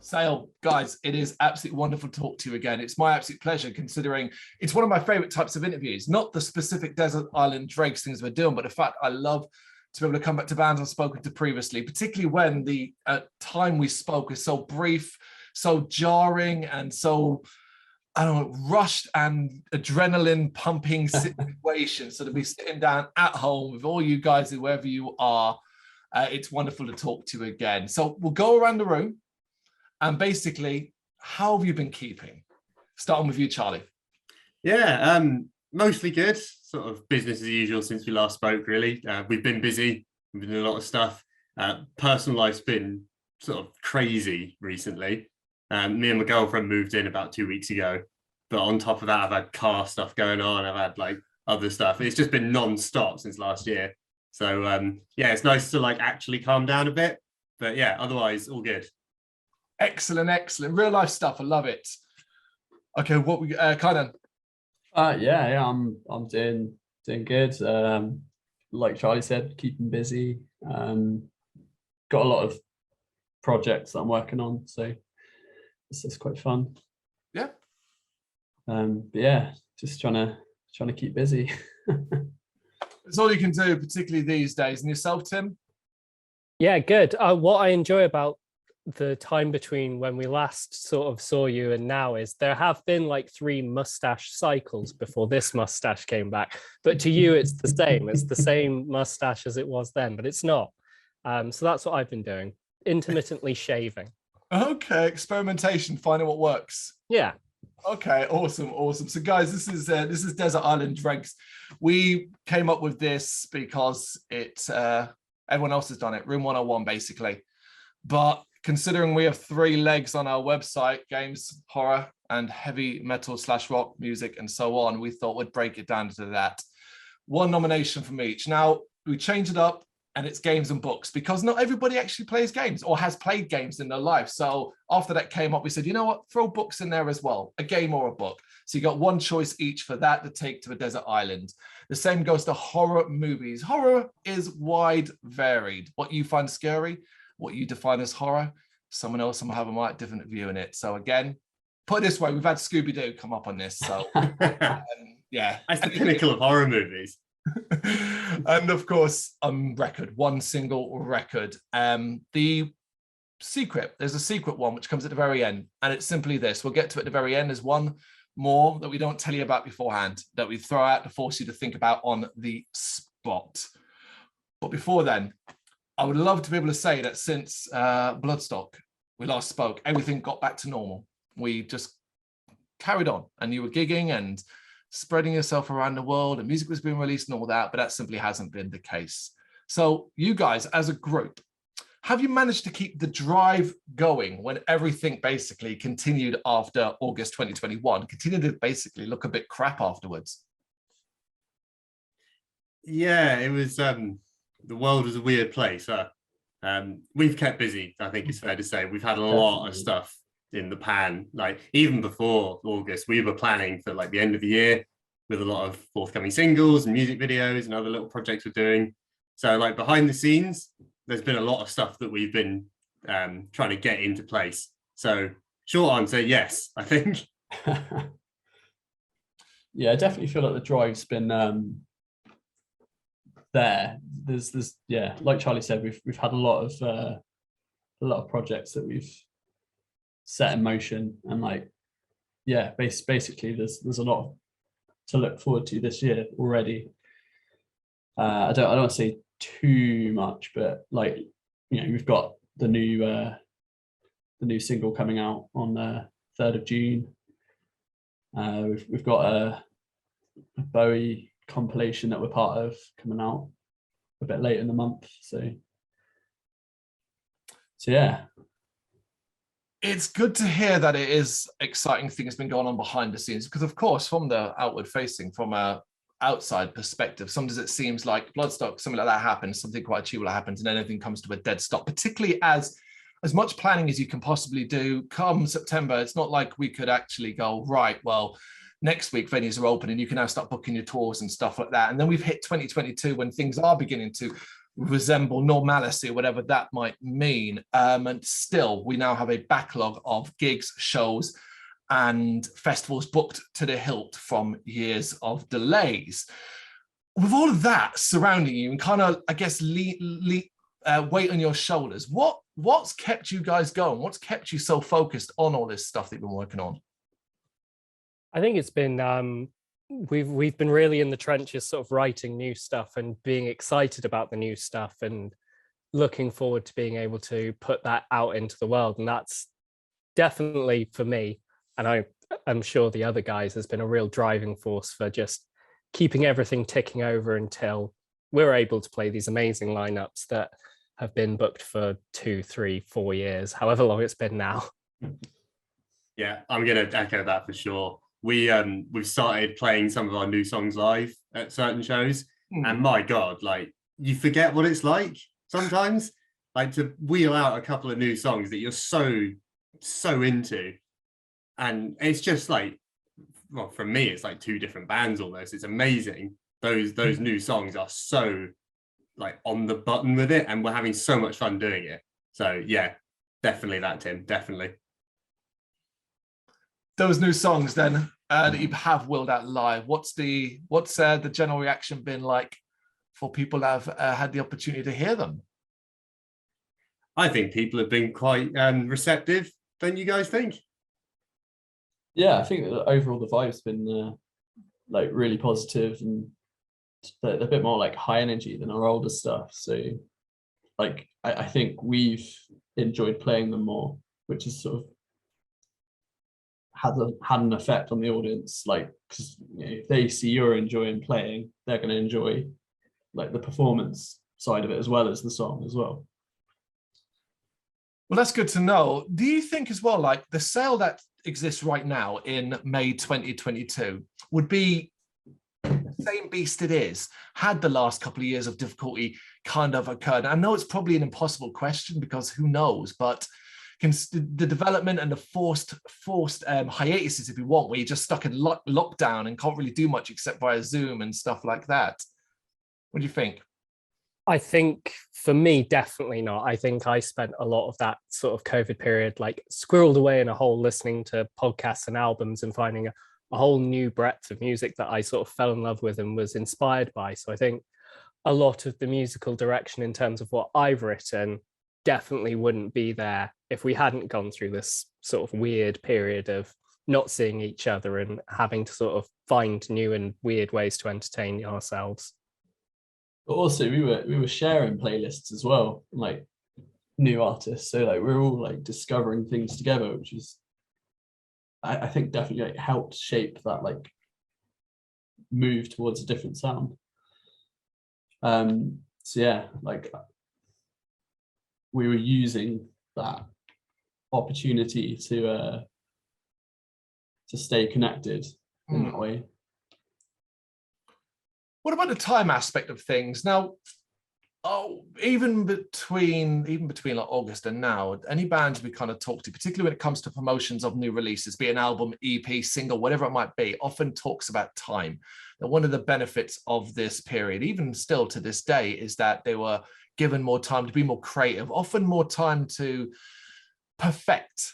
Sale, guys, it is absolutely wonderful to talk to you again. It's my absolute pleasure, considering it's one of my favorite types of interviews, not the specific Desert Island Dregs things we're doing, but the fact I love to be able to come back to bands I've spoken to previously, particularly when the time we spoke is so brief, so jarring, and so, I don't know, rushed and adrenaline pumping situation. So to be sitting down at home with all you guys, whoever you are, it's wonderful to talk to you again. So we'll go around the room. And basically, how have you been keeping? Starting with you, Charlie. Yeah, mostly good. Sort of business as usual since we last spoke, really. We've been busy. We've been doing a lot of stuff. Personal life's been sort of crazy recently. Me and my girlfriend moved in about 2 weeks ago. But on top of that, I've had car stuff going on. I've had like other stuff. It's just been non-stop since last year. So yeah, it's nice to like actually calm down a bit. But yeah, otherwise, all good. Excellent, excellent. Real life stuff. I love it. Okay, what we Kainan? Yeah, I'm doing good. Like Charlie said, keeping busy. Got a lot of projects that I'm working on, so it's quite fun. Yeah. But yeah, just trying to keep busy. It's all you can do, particularly these days. And yourself, Tim? Yeah, good. What I enjoy about the time between when we last sort of saw you and now is there have been like 3 mustache cycles before this mustache came back, but to you it's the same mustache as it was then, but it's not. So that's what I've been doing, intermittently shaving. Okay, experimentation, finding what works. Yeah. Okay, awesome. So guys, this is Desert Island Dregs. We came up with this because it's everyone else has done it, Room 101 basically, but considering we have 3 legs on our website, games, horror, and heavy metal / rock music, and so on, we thought we'd break it down to that. 1 nomination from each. Now, we changed it up, and it's games and books, because not everybody actually plays games or has played games in their life. So after that came up, we said, you know what, throw books in there as well, a game or a book. So you got 1 choice each for that to take to a desert island. The same goes to horror movies. Horror is wide varied. What you find scary, what you define as horror, someone else will have a might different view in it. So again, put it this way, we've had Scooby-Doo come up on this. So yeah. That's the pinnacle of horror movies. And of course, record, 1 single record. The secret, there's a secret one which comes at the very end, and it's simply this. We'll get to it at the very end. There's 1 more that we don't tell you about beforehand, that we throw out to force you to think about on the spot. But before then, I would love to be able to say that since Bloodstock, we last spoke, everything got back to normal. We just carried on, and you were gigging and spreading yourself around the world, and music was being released and all that, but that simply hasn't been the case. So you guys, as a group, have you managed to keep the drive going when everything basically continued after August 2021, continued to basically look a bit crap afterwards? Yeah, it was... the world was a weird place. We've kept busy, I think it's fair to say. We've had a lot of stuff in the pan. Like even before August, we were planning for like the end of the year with a lot of forthcoming singles and music videos and other little projects we're doing. So like behind the scenes, there's been a lot of stuff that we've been trying to get into place. So short answer, yes, I think. Yeah, I definitely feel like the drive's been there. There's yeah, like Charlie said, we've had a lot of projects that we've set in motion, and like yeah, basically there's a lot to look forward to this year already. I don't want to say too much, but like, you know, we've got the new single coming out on the 3rd of June. We've got a Bowie compilation that we're part of coming out a bit later in the month. So yeah. It's good to hear that it is exciting things been going on behind the scenes, because of course, from the outward facing, from a outside perspective, sometimes it seems like Bloodstock, something like that happens, something quite achievable happens, and then everything comes to a dead stop, particularly as much planning as you can possibly do come September. It's not like we could actually go, right, well, next week venues are open and you can now start booking your tours and stuff like that. And then we've hit 2022 when things are beginning to resemble normalcy, whatever that might mean. And still, we now have a backlog of gigs, shows, and festivals booked to the hilt from years of delays. With all of that surrounding you and kind of, I guess, weight on your shoulders, what's kept you guys going? What's kept you so focused on all this stuff that you've been working on? I think it's been we've been really in the trenches, sort of writing new stuff and being excited about the new stuff and looking forward to being able to put that out into the world. And that's definitely, for me, and I'm sure the other guys, has been a real driving force for just keeping everything ticking over until we're able to play these amazing lineups that have been booked for 2, 3, 4 years, however long it's been now. Yeah, I'm going to echo that for sure. We've started playing some of our new songs live at certain shows, and my God, like, you forget what it's like sometimes, like, to wheel out a couple of new songs that you're so into, and it's just like, well, for me, it's like 2 different bands almost. It's amazing. Those new songs are so like on the button with it, and we're having so much fun doing it. So yeah, definitely that, Tim, definitely. Those new songs then that you have wheeled out live, what's the general reaction been like for people that have had the opportunity to hear them? I think people have been quite receptive. Don't you guys think? Yeah, I think that overall the vibe's been like really positive, and they're a bit more like high energy than our older stuff. So like I think we've enjoyed playing them more, which has sort of had an effect on the audience. Like, because if they see you're enjoying playing, they're going to enjoy like the performance side of it as well as the song as well. Well, that's good to know. Do you think as well, like the sale that exists right now in May 2022 would be the same beast it is had the last couple of years of difficulty kind of occurred? I know it's probably an impossible question because who knows, but can the development and the forced hiatuses, if you want, where you're just stuck in lockdown and can't really do much except via Zoom and stuff like that. What do you think? I think for me, definitely not. I think I spent a lot of that sort of COVID period like squirreled away in a hole listening to podcasts and albums and finding a whole new breadth of music that I sort of fell in love with and was inspired by. So I think a lot of the musical direction in terms of what I've written definitely wouldn't be there if we hadn't gone through this sort of weird period of not seeing each other and having to sort of find new and weird ways to entertain ourselves. But also we were sharing playlists as well, like new artists. So like we're all like discovering things together, which is I think definitely like helped shape that like move towards a different sound. So yeah, like we were using that opportunity to stay connected in that way. What about the time aspect of things? Now, even between like August and now, any bands we kind of talk to, particularly when it comes to promotions of new releases, be it an album, EP, single, whatever it might be, often talks about time. And one of the benefits of this period, even still to this day, is that they were given more time to be more creative, often more time to perfect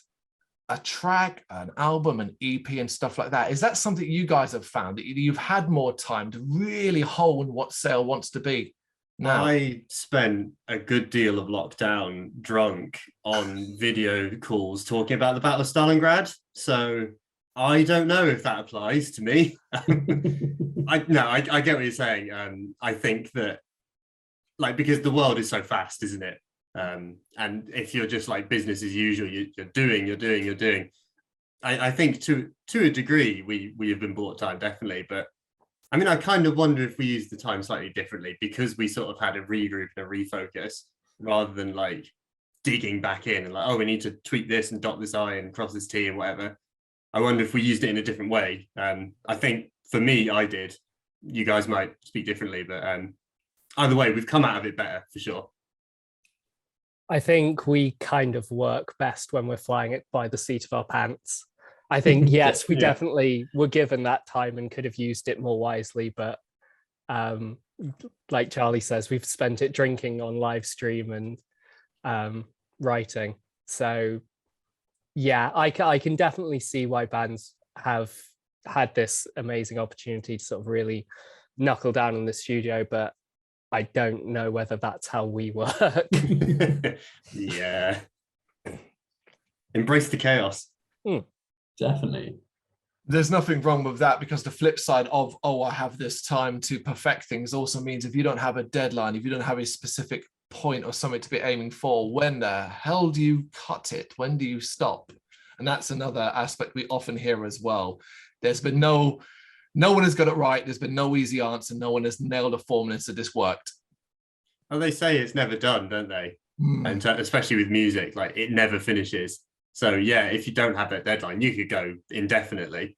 a track, an album, an EP and stuff like that. Is that something you guys have found, that you've had more time to really hone what Sale wants to be now? I spent a good deal of lockdown drunk on video calls talking about the Battle of Stalingrad. So I don't know if that applies to me. I get what you're saying. I think that, like, because the world is so fast, isn't it? And if you're just like business as usual, you're doing. I think to a degree we have been bought time, definitely. But I mean, I kind of wonder if we use the time slightly differently because we sort of had a regroup and a refocus rather than like digging back in and like, oh, we need to tweak this and dot this I and cross this T and whatever. I wonder if we used it in a different way. I think for me, I did. You guys might speak differently, but either way, we've come out of it better for sure. I think we kind of work best when we're flying it by the seat of our pants. I think, yes, we definitely were given that time and could have used it more wisely, but like Charlie says, we've spent it drinking on live stream and writing. So yeah, I can definitely see why bands have had this amazing opportunity to sort of really knuckle down in the studio, but I don't know whether that's how we work. Yeah. Embrace the chaos. Definitely. There's nothing wrong with that, because the flip side of, oh, I have this time to perfect things also means if you don't have a deadline, if you don't have a specific point or something to be aiming for, when the hell do you cut it? When do you stop? And that's another aspect we often hear as well. There's been no one has got it right. There's been no easy answer. No one has nailed a formula, so this worked. Well, they say it's never done, don't they? And especially with music, like it never finishes. So yeah, if you don't have that deadline, you could go indefinitely.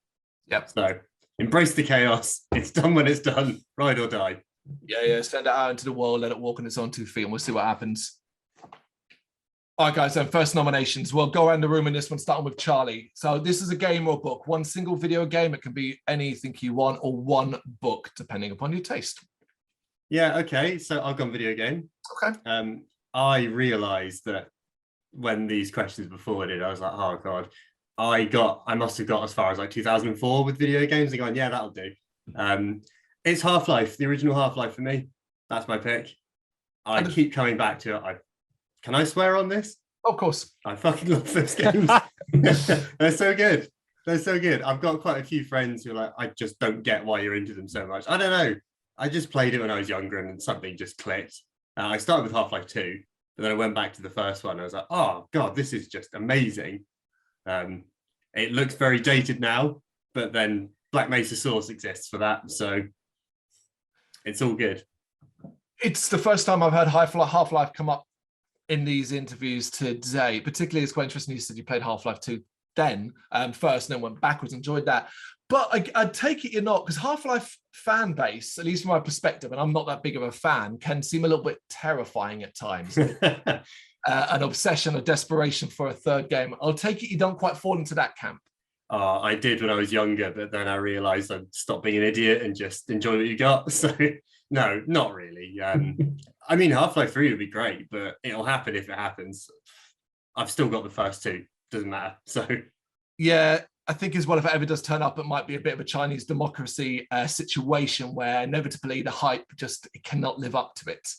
Yep. So embrace the chaos. It's done when it's done. Ride or die. Yeah. Send it out into the world, let it walk on its own 2 feet, and we'll see what happens. All right, guys, then first nominations. We'll go around the room in this one, starting with Charlie. So this is a game or book, one single video game. It can be anything you want, or one book, depending upon your taste. Yeah, okay. So I've gone video game. Okay. I realised that when these questions were forwarded, I was like, oh God, I must have got as far as like 2004 with video games and going, yeah, that'll do. It's Half-Life, the original Half-Life for me. That's my pick. I keep coming back to it. Can I swear on this? Of course. I fucking love those games. They're so good. They're so good. I've got quite a few friends who are like, I just don't get why you're into them so much. I don't know. I just played it when I was younger and something just clicked. I started with Half-Life 2, but then I went back to the first one. I was like, oh God, this is just amazing. It looks very dated now, but then Black Mesa Source exists for that. So it's all good. It's the first time I've heard Half-Life come up in these interviews today. Particularly, it's quite interesting you said you played Half-Life 2 then first and then went backwards, enjoyed that. But I take it you're not, because Half-Life fan base, at least from my perspective, and I'm not that big of a fan, can seem a little bit terrifying at times. An obsession, a desperation for a third game. I'll take it you don't quite fall into that camp. I did when I was younger, but then I realised I'd stop being an idiot and just enjoy what you got. So no, not really. I mean, Half-Life 3 would be great, but it'll happen if it happens. I've still got the first two. Doesn't matter. So yeah, I think as well, if it ever does turn up, it might be a bit of a Chinese democracy situation where inevitably the hype just cannot live up to it.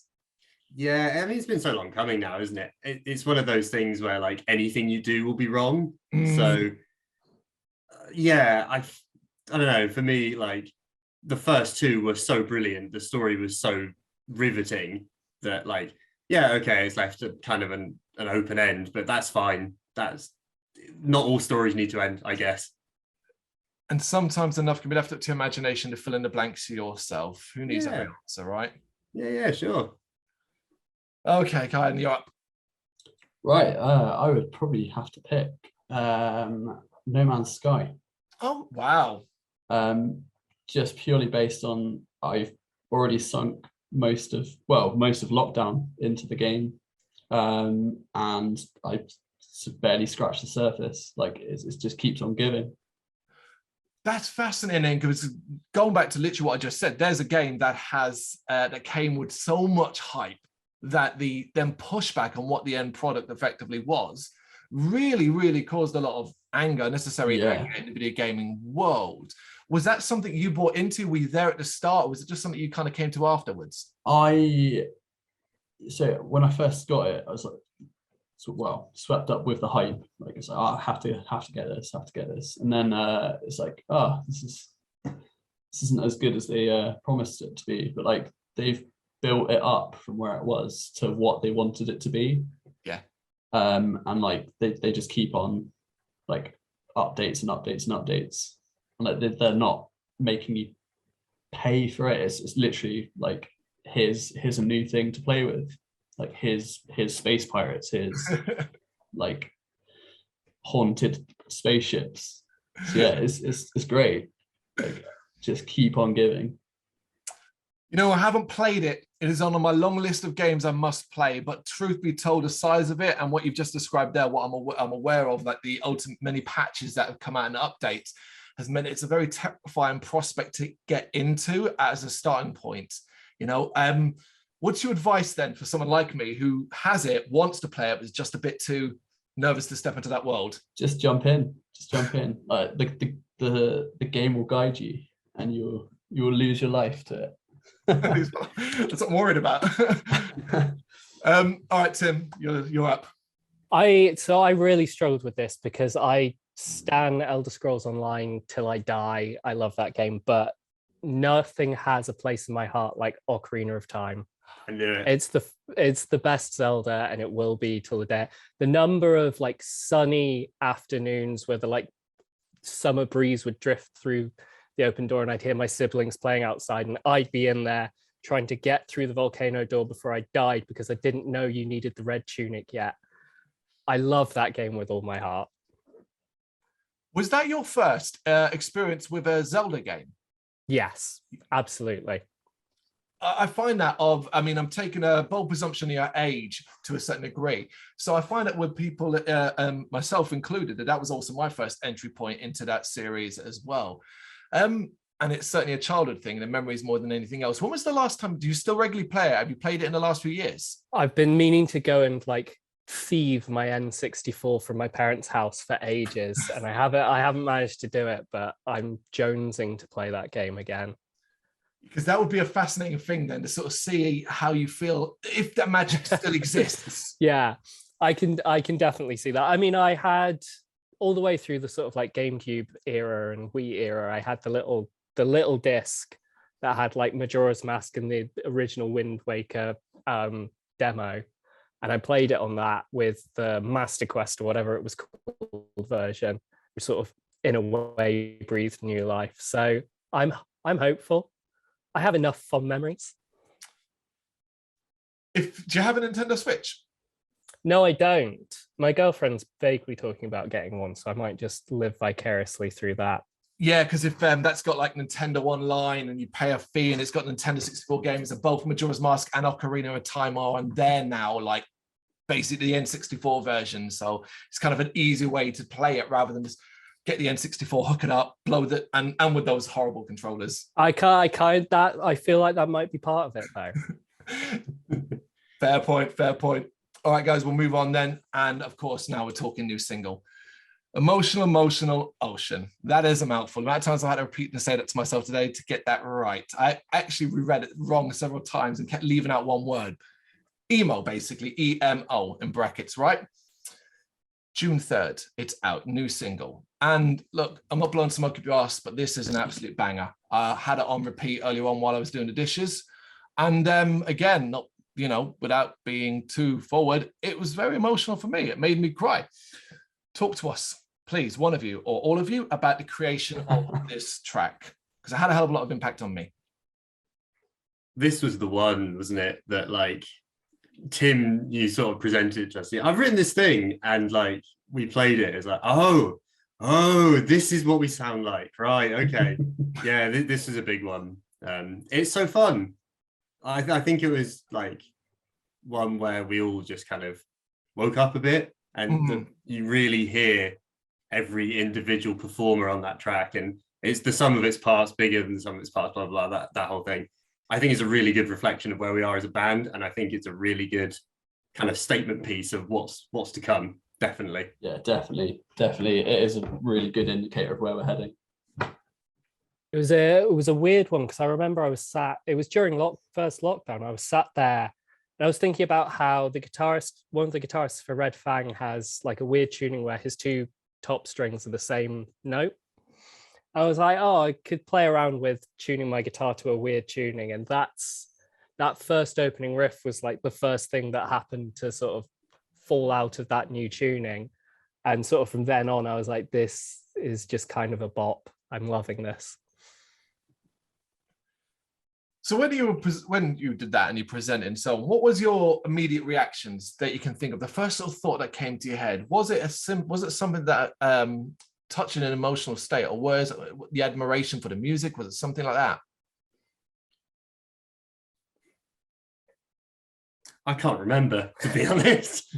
Yeah, I mean, it's been so long coming now, isn't it? It's one of those things where like anything you do will be wrong. So yeah, I don't know. For me, like the first two were so brilliant. The story was so riveting that like, yeah, okay, it's left at kind of an open end, but that's fine. That's not all stories need to end, I guess. And sometimes enough can be left up to imagination to fill in the blanks yourself. Who needs every answer, right? Yeah, sure. Okay, Kyan, you're up. Right, I would probably have to pick No Man's Sky. Oh, wow. Just purely based on I've already sunk most of lockdown into the game, and I barely scratched the surface. Like it just keeps on giving. That's fascinating, because going back to literally what I just said, there's a game that has that came with so much hype that the then pushback on what the end product effectively was really caused a lot of anger, necessary anger in the video gaming world. Was that something you bought into? Were you there at the start, or was it just something you kind of came to afterwards? So when I first got it, I was like, swept up with the hype. Like it's like, oh, I have to get this. And then it's like, oh, this isn't as good as they promised it to be. But like they've built it up from where it was to what they wanted it to be. Yeah. And like they just keep on like updates and updates and updates. And like they're not making you pay for it. It's literally like here's a new thing to play with. Like his space pirates, his like haunted spaceships. So yeah, it's great. Like just keep on giving. You know, I haven't played it. It is on my long list of games I must play, but truth be told, the size of it and what you've just described there, what I'm aware of, like the ultimate many patches that have come out and updates, has meant it's a very terrifying prospect to get into as a starting point. You know, what's your advice then for someone like me who has it, wants to play it, but is just a bit too nervous to step into that world? Just jump in. Just jump in. Like the game will guide you, and you will lose your life to it. That's what I'm worried about. All right, Tim, you're up. I really struggled with this because I stan Elder Scrolls Online till I die. I love that game, but nothing has a place in my heart like Ocarina of Time. I knew it. It's the best Zelda, and it will be till the day. The number of like sunny afternoons where the like summer breeze would drift through the open door, and I'd hear my siblings playing outside, and I'd be in there trying to get through the volcano door before I died because I didn't know you needed the red tunic yet. I love that game with all my heart. Was that your first experience with a Zelda game? Yes, absolutely. I find that I'm taking a bold presumption of your age to a certain degree. So I find that with people, myself included, that was also my first entry point into that series as well. And it's certainly a childhood thing, the memories more than anything else. When was the last time, do you still regularly play it? Have you played it in the last few years? I've been meaning to go and like thieve my N64 from my parents' house for ages, and I haven't managed to do it, but I'm jonesing to play that game again. Because that would be a fascinating thing then to sort of see how you feel if that magic still exists. Yeah, I can definitely see that. I mean, I had all the way through the sort of like GameCube era and Wii era, I had the little disc that had like Majora's Mask and the original Wind Waker demo. And I played it on that with the Master Quest or whatever it was called version, which sort of in a way breathed new life. So I'm hopeful. I have enough fond memories. Do you have a Nintendo Switch? No, I don't. My girlfriend's vaguely talking about getting one, so I might just live vicariously through that. Yeah, because if that's got like Nintendo Online and you pay a fee and it's got Nintendo 64 games and both Majora's Mask and Ocarina of Time are on there now, like basically the N64 version. So it's kind of an easy way to play it rather than just get the N64, hook it up, blow it, and with those horrible controllers. I feel like that might be part of it though. Fair point. All right, guys, we'll move on then. And of course, now we're talking new single. Emotional Ocean. That is a mouthful. The amount of times I had to repeat and say that to myself today to get that right. I actually reread it wrong several times and kept leaving out one word. Emo, basically, EMO in brackets, right? June 3rd, it's out, new single. And look, I'm not blowing smoke up your ass, but this is an absolute banger. I had it on repeat earlier on while I was doing the dishes. And again, not, without being too forward, it was very emotional for me. It made me cry. Talk to us, please, one of you or all of you, about the creation of this track, because it had a hell of a lot of impact on me. This was the one, wasn't it, that like Tim, you sort of presented to us. I've written this thing, and like we played it. It's like, oh, this is what we sound like, right? Okay, yeah, this is a big one. It's so fun. I think it was like one where we all just kind of woke up a bit, and you really hear every individual performer on that track, and it's the sum of its parts bigger than the sum of its parts, blah blah, that whole thing. I think it's a really good reflection of where we are as a band, and I think it's a really good kind of statement piece of what's to come. Definitely. Yeah, definitely. It is a really good indicator of where we're heading. It was a weird one because I remember I was sat. It was during first lockdown. I was sat there and I was thinking about how one of the guitarists for Red Fang has like a weird tuning where his two top strings are the same note. I was like, oh, I could play around with tuning my guitar to a weird tuning. And that first opening riff was like the first thing that happened to sort of fall out of that new tuning. And sort of from then on, I was like, this is just kind of a bop. I'm loving this. So when you did that and you presented, so what was your immediate reactions that you can think of? The first sort of thought that came to your head, was it something that touched in an emotional state, or was it the admiration for the music? Was it something like that? I can't remember, to be honest.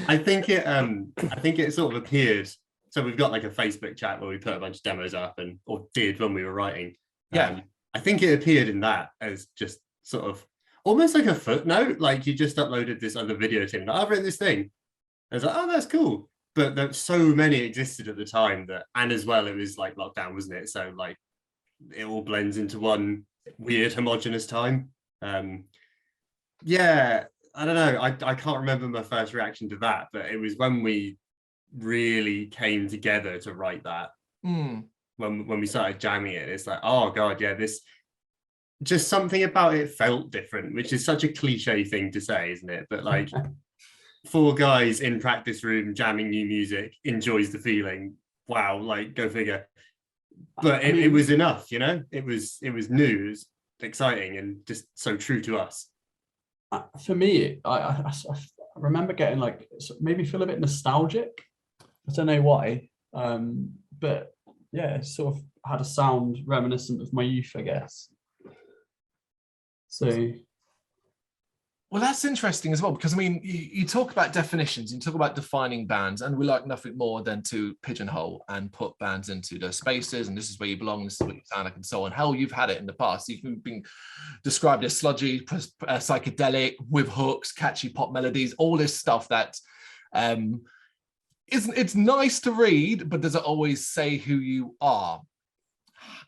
I think it sort of appeared. So we've got like a Facebook chat where we put a bunch of demos up, or did when we were writing. Yeah. I think it appeared in that as just sort of almost like a footnote, like you just uploaded this other video thing. Like, I've written this thing. I was like, oh, that's cool. But there, so many existed at the time that, and as well, it was like lockdown, wasn't it? So like it all blends into one weird homogenous time. Yeah, I don't know. I can't remember my first reaction to that, but it was when we really came together to write that. When we started jamming it, it's like, oh god, yeah, this just something about it felt different, which is such a cliche thing to say, isn't it? But like 4 guys in practice room jamming new music enjoys the feeling. Wow, like go figure. But it was enough, you know. It was new, it was exciting, and just so true to us. For me, I remember getting like maybe feel a bit nostalgic. I don't know why, but yeah, it sort of had a sound reminiscent of my youth, I guess. So, well, that's interesting as well, because I mean, you talk about definitions, you talk about defining bands, and we like nothing more than to pigeonhole and put bands into those spaces, and this is where you belong, this is what you sound like, and so on. Hell, you've had it in the past. You've been described as sludgy, psychedelic, with hooks, catchy pop melodies, all this stuff that it's nice to read, but does it always say who you are?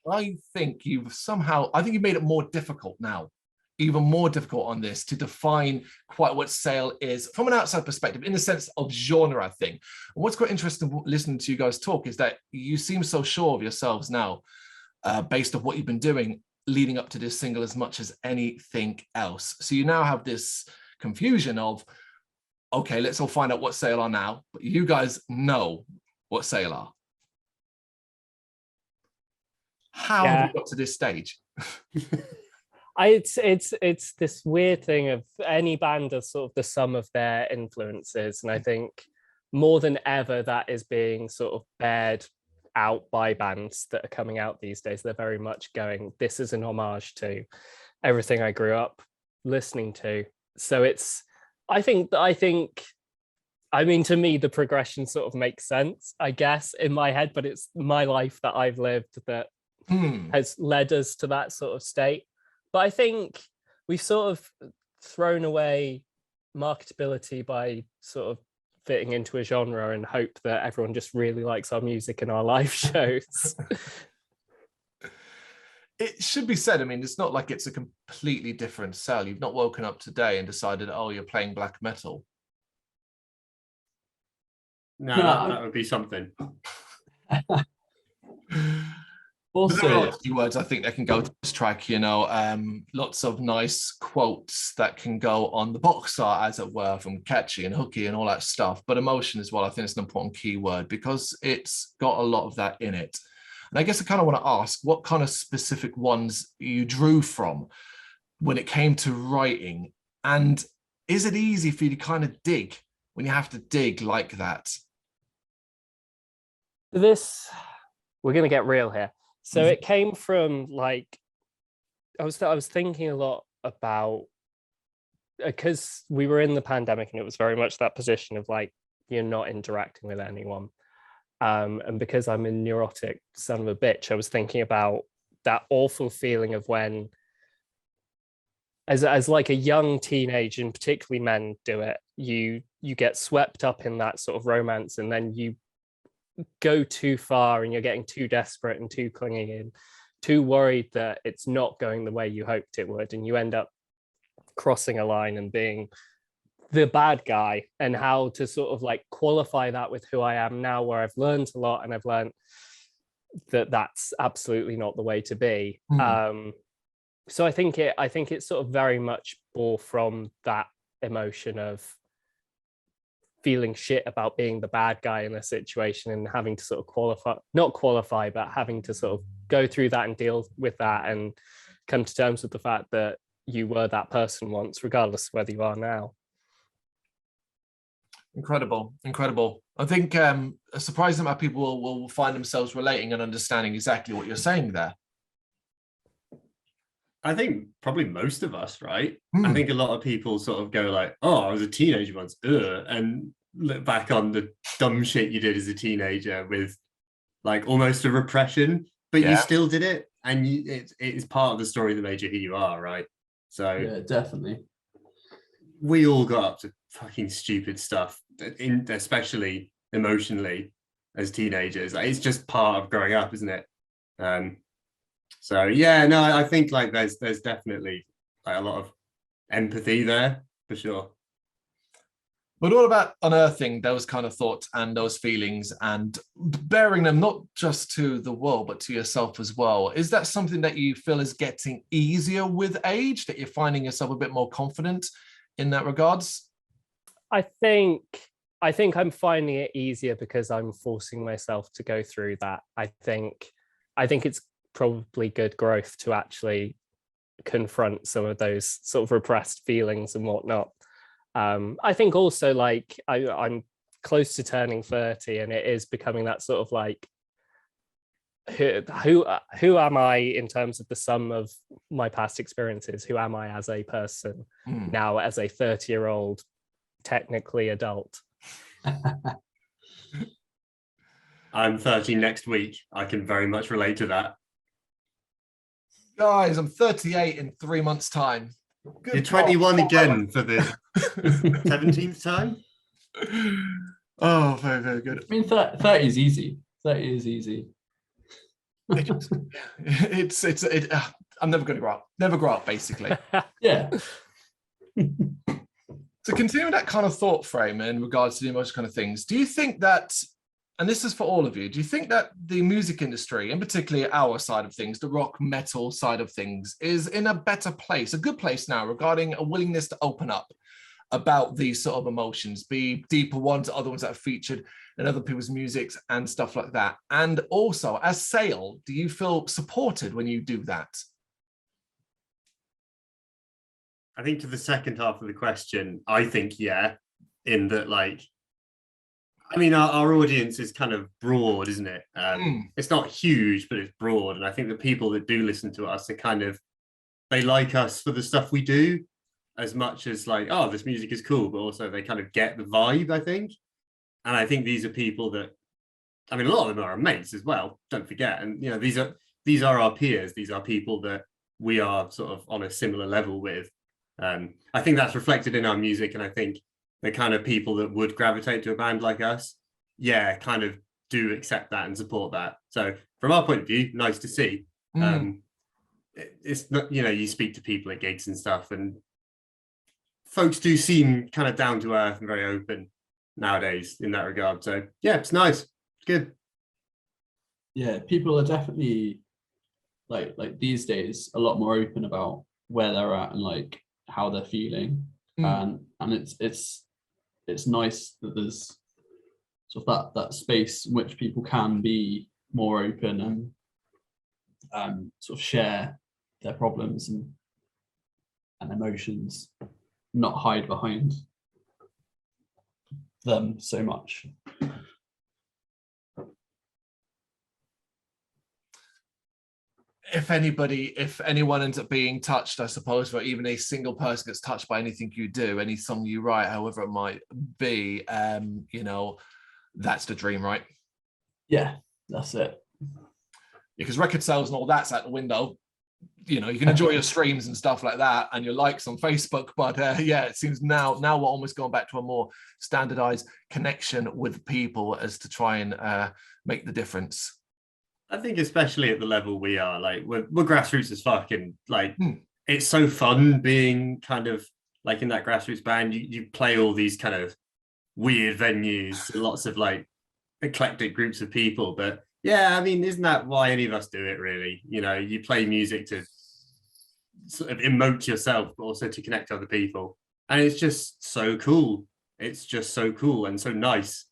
I think you've made it more difficult now, even more difficult on this to define quite what Sail is from an outside perspective, in the sense of genre, I think. And what's quite interesting listening to you guys talk is that you seem so sure of yourselves now, based on what you've been doing leading up to this single as much as anything else. So you now have this confusion of, okay, let's all find out what Sail are now, but you guys know what Sail are. How have you got to this stage? It's this weird thing of any band as sort of the sum of their influences, and I think more than ever that is being sort of bared out by bands that are coming out these days. They're very much going, this is an homage to everything I grew up listening to. So it's, I mean, to me, the progression sort of makes sense, I guess, in my head, but it's my life that I've lived that has led us to that sort of state. But I think we've sort of thrown away marketability by sort of fitting into a genre and hope that everyone just really likes our music and our live shows. It should be said, I mean, it's not like it's a completely different cell. You've not woken up today and decided, oh, you're playing black metal. No, that would be something. Also, there are a few words I think that can go to this track, you know, lots of nice quotes that can go on the box art, as it were, from catchy and hooky and all that stuff. But emotion as well, I think it's an important key word because it's got a lot of that in it. And I guess I kind of want to ask what kind of specific ones you drew from when it came to writing. And is it easy for you to kind of dig when you have to dig like that? We're going to get real here. So it came from like, I was thinking a lot about, because we were in the pandemic and it was very much that position of like, you're not interacting with anyone. And because I'm a neurotic son of a bitch, I was thinking about that awful feeling of when, as like a young teenager, and particularly men do it, you get swept up in that sort of romance, and then you go too far and you're getting too desperate and too clinging and too worried that it's not going the way you hoped it would, and you end up crossing a line and being the bad guy. And how to sort of like qualify that with who I am now, where I've learned a lot and I've learned that that's absolutely not the way to be. So I think it sort of very much bore from that emotion of feeling shit about being the bad guy in a situation and having to sort of not qualify, but having to sort of go through that and deal with that and come to terms with the fact that you were that person once, regardless of whether you are now. Incredible. I think a surprising amount of people will find themselves relating and understanding exactly what you're saying there. I think probably most of us, right? I think a lot of people sort of go like, oh, I was a teenager once, and look back on the dumb shit you did as a teenager with like almost a repression, but you still did it, and it is part of the story that made you who you are, right? So Yeah, definitely. we all got up to fucking stupid stuff, especially emotionally as teenagers. Like, it's just part of growing up, isn't it? So yeah, no, I think like there's definitely like a lot of empathy there for sure. But all about unearthing those kind of thoughts and those feelings and bearing them not just to the world, but to yourself as well. Is that something that you feel is getting easier with age, that you're finding yourself a bit more confident in that regards? I think I'm finding it easier because I'm forcing myself to go through that. I think it's probably good growth to actually confront some of those sort of repressed feelings and whatnot. I think also like I'm close to turning 30, and it is becoming that sort of like, who am I in terms of the sum of my past experiences? Who am I as a person now, as a 30-year-old, technically adult? I'm 30 next week. I can very much relate to that. Guys, I'm 38 in 3 months' time. You're 21 again for the 17th time. Oh, very, very good. I mean, 30 is easy. 30 is easy. I'm never going to grow up. Never grow up, basically. Yeah. To continue that kind of thought frame in regards to the emotional kind of things, do you think that, and this is for all of you, do you think that the music industry, and particularly our side of things, the rock metal side of things, is in a better place, a good place now regarding a willingness to open up about these sort of emotions, be deeper ones, other ones that are featured in other people's musics and stuff like that? And also, as Sale, do you feel supported when you do that? I think to the second half of the question, I think, yeah, in that, like, I mean, our audience is kind of broad, isn't it? It's not huge, but it's broad. And I think the people that do listen to us are kind of, they like us for the stuff we do as much as like, oh, this music is cool, but also they kind of get the vibe, I think. And I think these are people that, I mean, a lot of them are our mates as well, don't forget. And, you know, these are our peers. These are people that we are sort of on a similar level with. I think that's reflected in our music. And I think the kind of people that would gravitate to a band like us, yeah, kind of do accept that and support that. So from our point of view, nice to see. It's not, you know, you speak to people at gigs and stuff, and folks do seem kind of down to earth and very open nowadays in that regard. So yeah, it's nice. It's good. Yeah, people are definitely like these days a lot more open about where they're at and like how they're feeling. And it's nice that there's sort of that space in which people can be more open and sort of share their problems and emotions, not hide behind them so much. If anyone ends up being touched, I suppose, or even a single person gets touched by anything you do, any song you write, however it might be, you know, that's the dream, right? Yeah, that's it. Because record sales and all that's out the window. You know, you can enjoy your streams and stuff like that and your likes on Facebook, but yeah, it seems now we're almost going back to a more standardized connection with people as to try and make the difference. I think especially at the level we are, like we're grassroots as fuck, and like it's so fun being kind of like in that grassroots band. You play all these kind of weird venues, lots of like eclectic groups of people, but yeah, I mean, isn't that why any of us do it, really? You know, you play music to sort of emote yourself, but also to connect to other people. And it's just so cool. It's just so cool and so nice.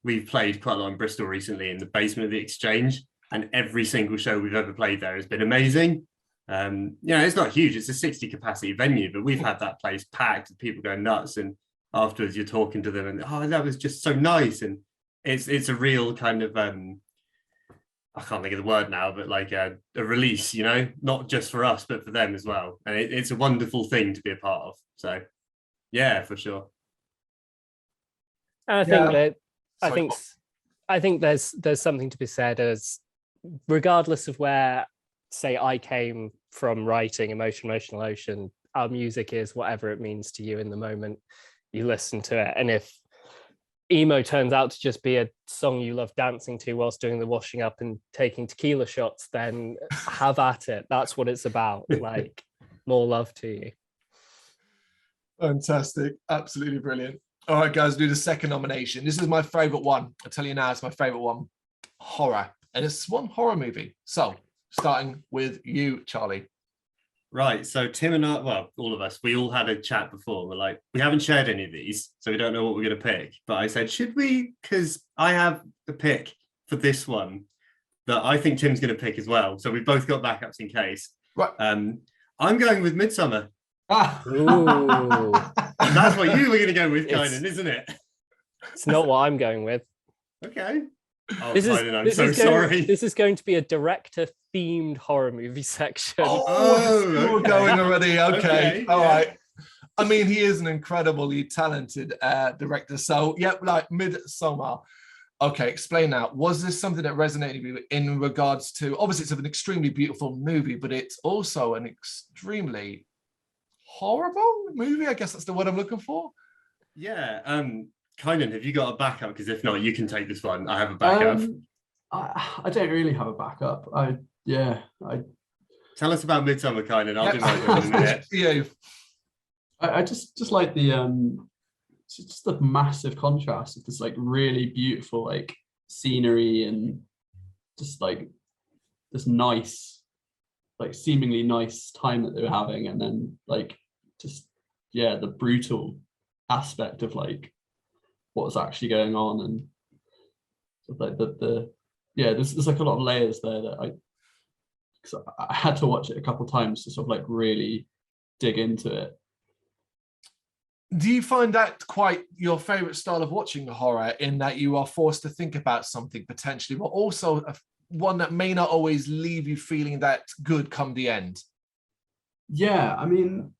We've played quite a lot in Bristol recently in the basement of the Exchange, and every single show we've ever played there has been amazing. You know, it's not huge, it's a 60 capacity venue, but we've had that place packed, people going nuts, and afterwards you're talking to them and, oh, that was just so nice. And it's a real kind of I can't think of the word now, but like a release, you know, not just for us but for them as well. And it's a wonderful thing to be a part of. So yeah, for sure. And I think there's something to be said as, regardless of where say I came from writing Emotional Ocean, our music is whatever it means to you in the moment you listen to it. And if emo turns out to just be a song you love dancing to whilst doing the washing up and taking tequila shots, then have at it. That's what it's about. Like, more love to you. Fantastic. Absolutely brilliant. All right, guys, do the second nomination. This is my favorite one. I'll tell you now, it's my favorite one. Horror. And it's one horror movie. So, starting with you, Charlie. Right, so Tim and I, well, all of us, we all had a chat before. We're like, we haven't shared any of these, so we don't know what we're going to pick. But I said, should we? Because I have the pick for this one that I think Tim's going to pick as well. So we've both got backups in case. Right. I'm going with Midsummer. Ooh. And that's what you were going to go with, Kynan, isn't it? It's not what I'm going with. Okay. Oh, This Kynan, I'm is so sorry. This is going to be a director-themed horror movie section. We're okay. going already. Okay. All yeah. right. I mean, he is an incredibly talented director. So, yep, like Midsommar. Okay, explain that. Was this something that resonated with you in regards to, obviously it's an extremely beautiful movie, but it's also an extremely horrible movie? I guess that's the word I'm looking for. Yeah. Kynan, have you got a backup? Because if not, you can take this one. I have a backup. I don't really have a backup. Tell us about Midsummer, Kynan. I'll do my bit in a minute. Yeah. I just like the just the massive contrast of this like really beautiful like scenery and just like this nice, like seemingly nice time that they were having, and then like just the brutal aspect of like what's actually going on, and sort of like there's like a lot of layers there that I had to watch it a couple of times to sort of like really dig into it. Do you find that quite your favorite style of watching horror, in that you are forced to think about something potentially, but also one that may not always leave you feeling that good come the end? Yeah, I mean,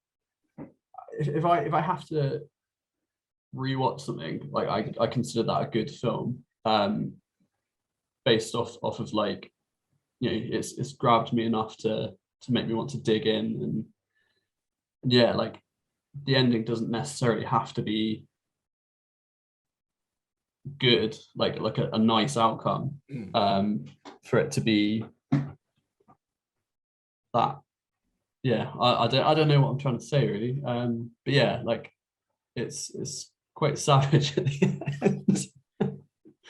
if I have to rewatch something, like I consider that a good film, based off of like, you know, it's grabbed me enough to make me want to dig in, and yeah, like the ending doesn't necessarily have to be good, like a nice outcome, for it to be that. Yeah, I don't know what I'm trying to say really, but yeah, like it's quite savage at the end.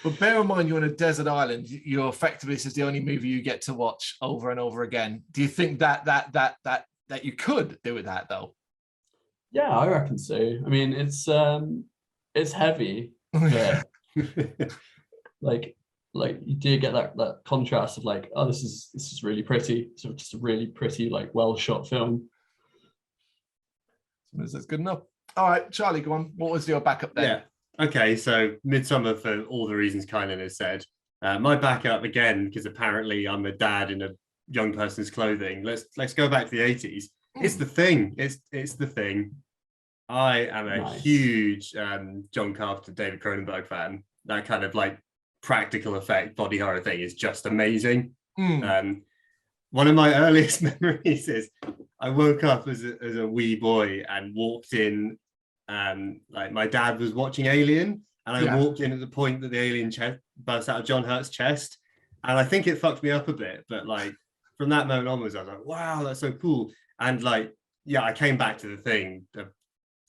But bear in mind, you're on a desert island. You're effectively, this is the only movie you get to watch over and over again. Do you think that you could do with that though? Yeah, I reckon so. I mean, it's heavy, but like you do get that contrast of like, oh, this is really pretty. So just a really pretty, like well shot film. That's good enough. All right, Charlie, go on. What was your backup then? Yeah. Okay, so Midsummer for all the reasons Kynan has said. My backup again, because apparently I'm a dad in a young person's clothing. Let's go back to the 80s. It's The Thing. It's The Thing. I am a huge John Carpenter, David Cronenberg fan. That kind of like practical effect body horror thing is just amazing. One of my earliest memories is I woke up as a wee boy and walked in, like my dad was watching Alien, and I walked in at the point that the alien burst out of John Hurt's chest, and I think it fucked me up a bit, but like from that moment onwards I was like, wow, that's so cool. And like, yeah, I came back to The Thing a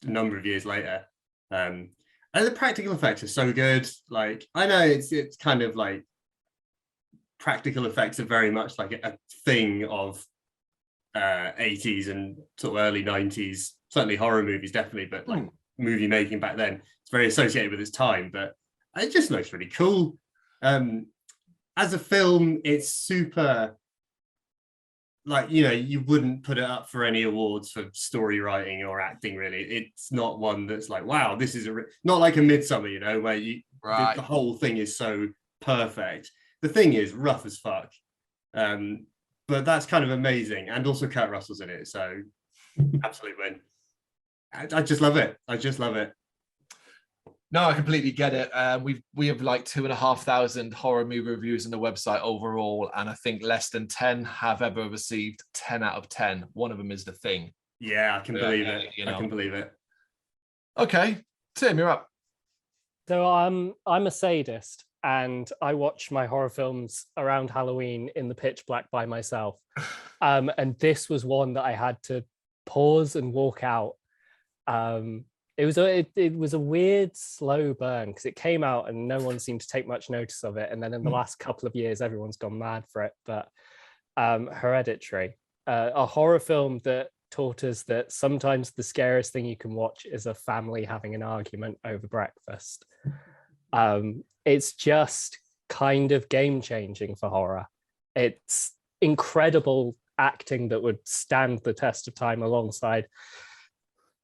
number of years later, and the practical effects are so good. Like, I know it's kind of like practical effects are very much like a thing of 80s and sort of early 90s, certainly horror movies definitely, but like movie making back then, it's very associated with its time, but it just looks really cool. As a film, it's super, like, you know, you wouldn't put it up for any awards for story writing or acting, really. It's not one that's like, wow, this is not like a Midsummer, you know, where the whole thing is so perfect. The Thing is rough as fuck, but that's kind of amazing, and also Kurt Russell's in it, so absolute win. I just love it. I just love it. No, I completely get it. We have like 2,500 horror movie reviews on the website overall, and I think less than 10 have ever received 10 out of 10. One of them is The Thing. Yeah, I can believe it. You know. I can believe it. Okay, Tim, you're up. So I'm a sadist, and I watch my horror films around Halloween in the pitch black by myself. And this was one that I had to pause and walk out. It was a weird slow burn because it came out and no one seemed to take much notice of it, and then in the last couple of years everyone's gone mad for it. But Hereditary, a horror film that taught us that sometimes the scariest thing you can watch is a family having an argument over breakfast. It's just kind of game changing for horror. It's incredible acting that would stand the test of time alongside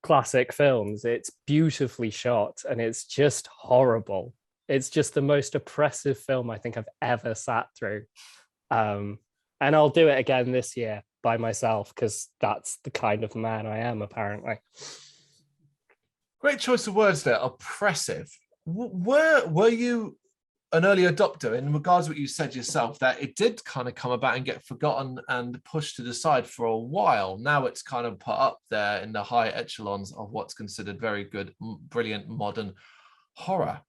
classic films. It's beautifully shot and it's just horrible. It's just the most oppressive film I think I've ever sat through. And I'll do it again this year by myself because that's the kind of man I am, apparently. Great choice of words there. Oppressive. Were you an early adopter in regards to what you said yourself, that it did kind of come about and get forgotten and pushed to the side for a while? Now it's kind of put up there in the high echelons of what's considered very good, brilliant modern horror.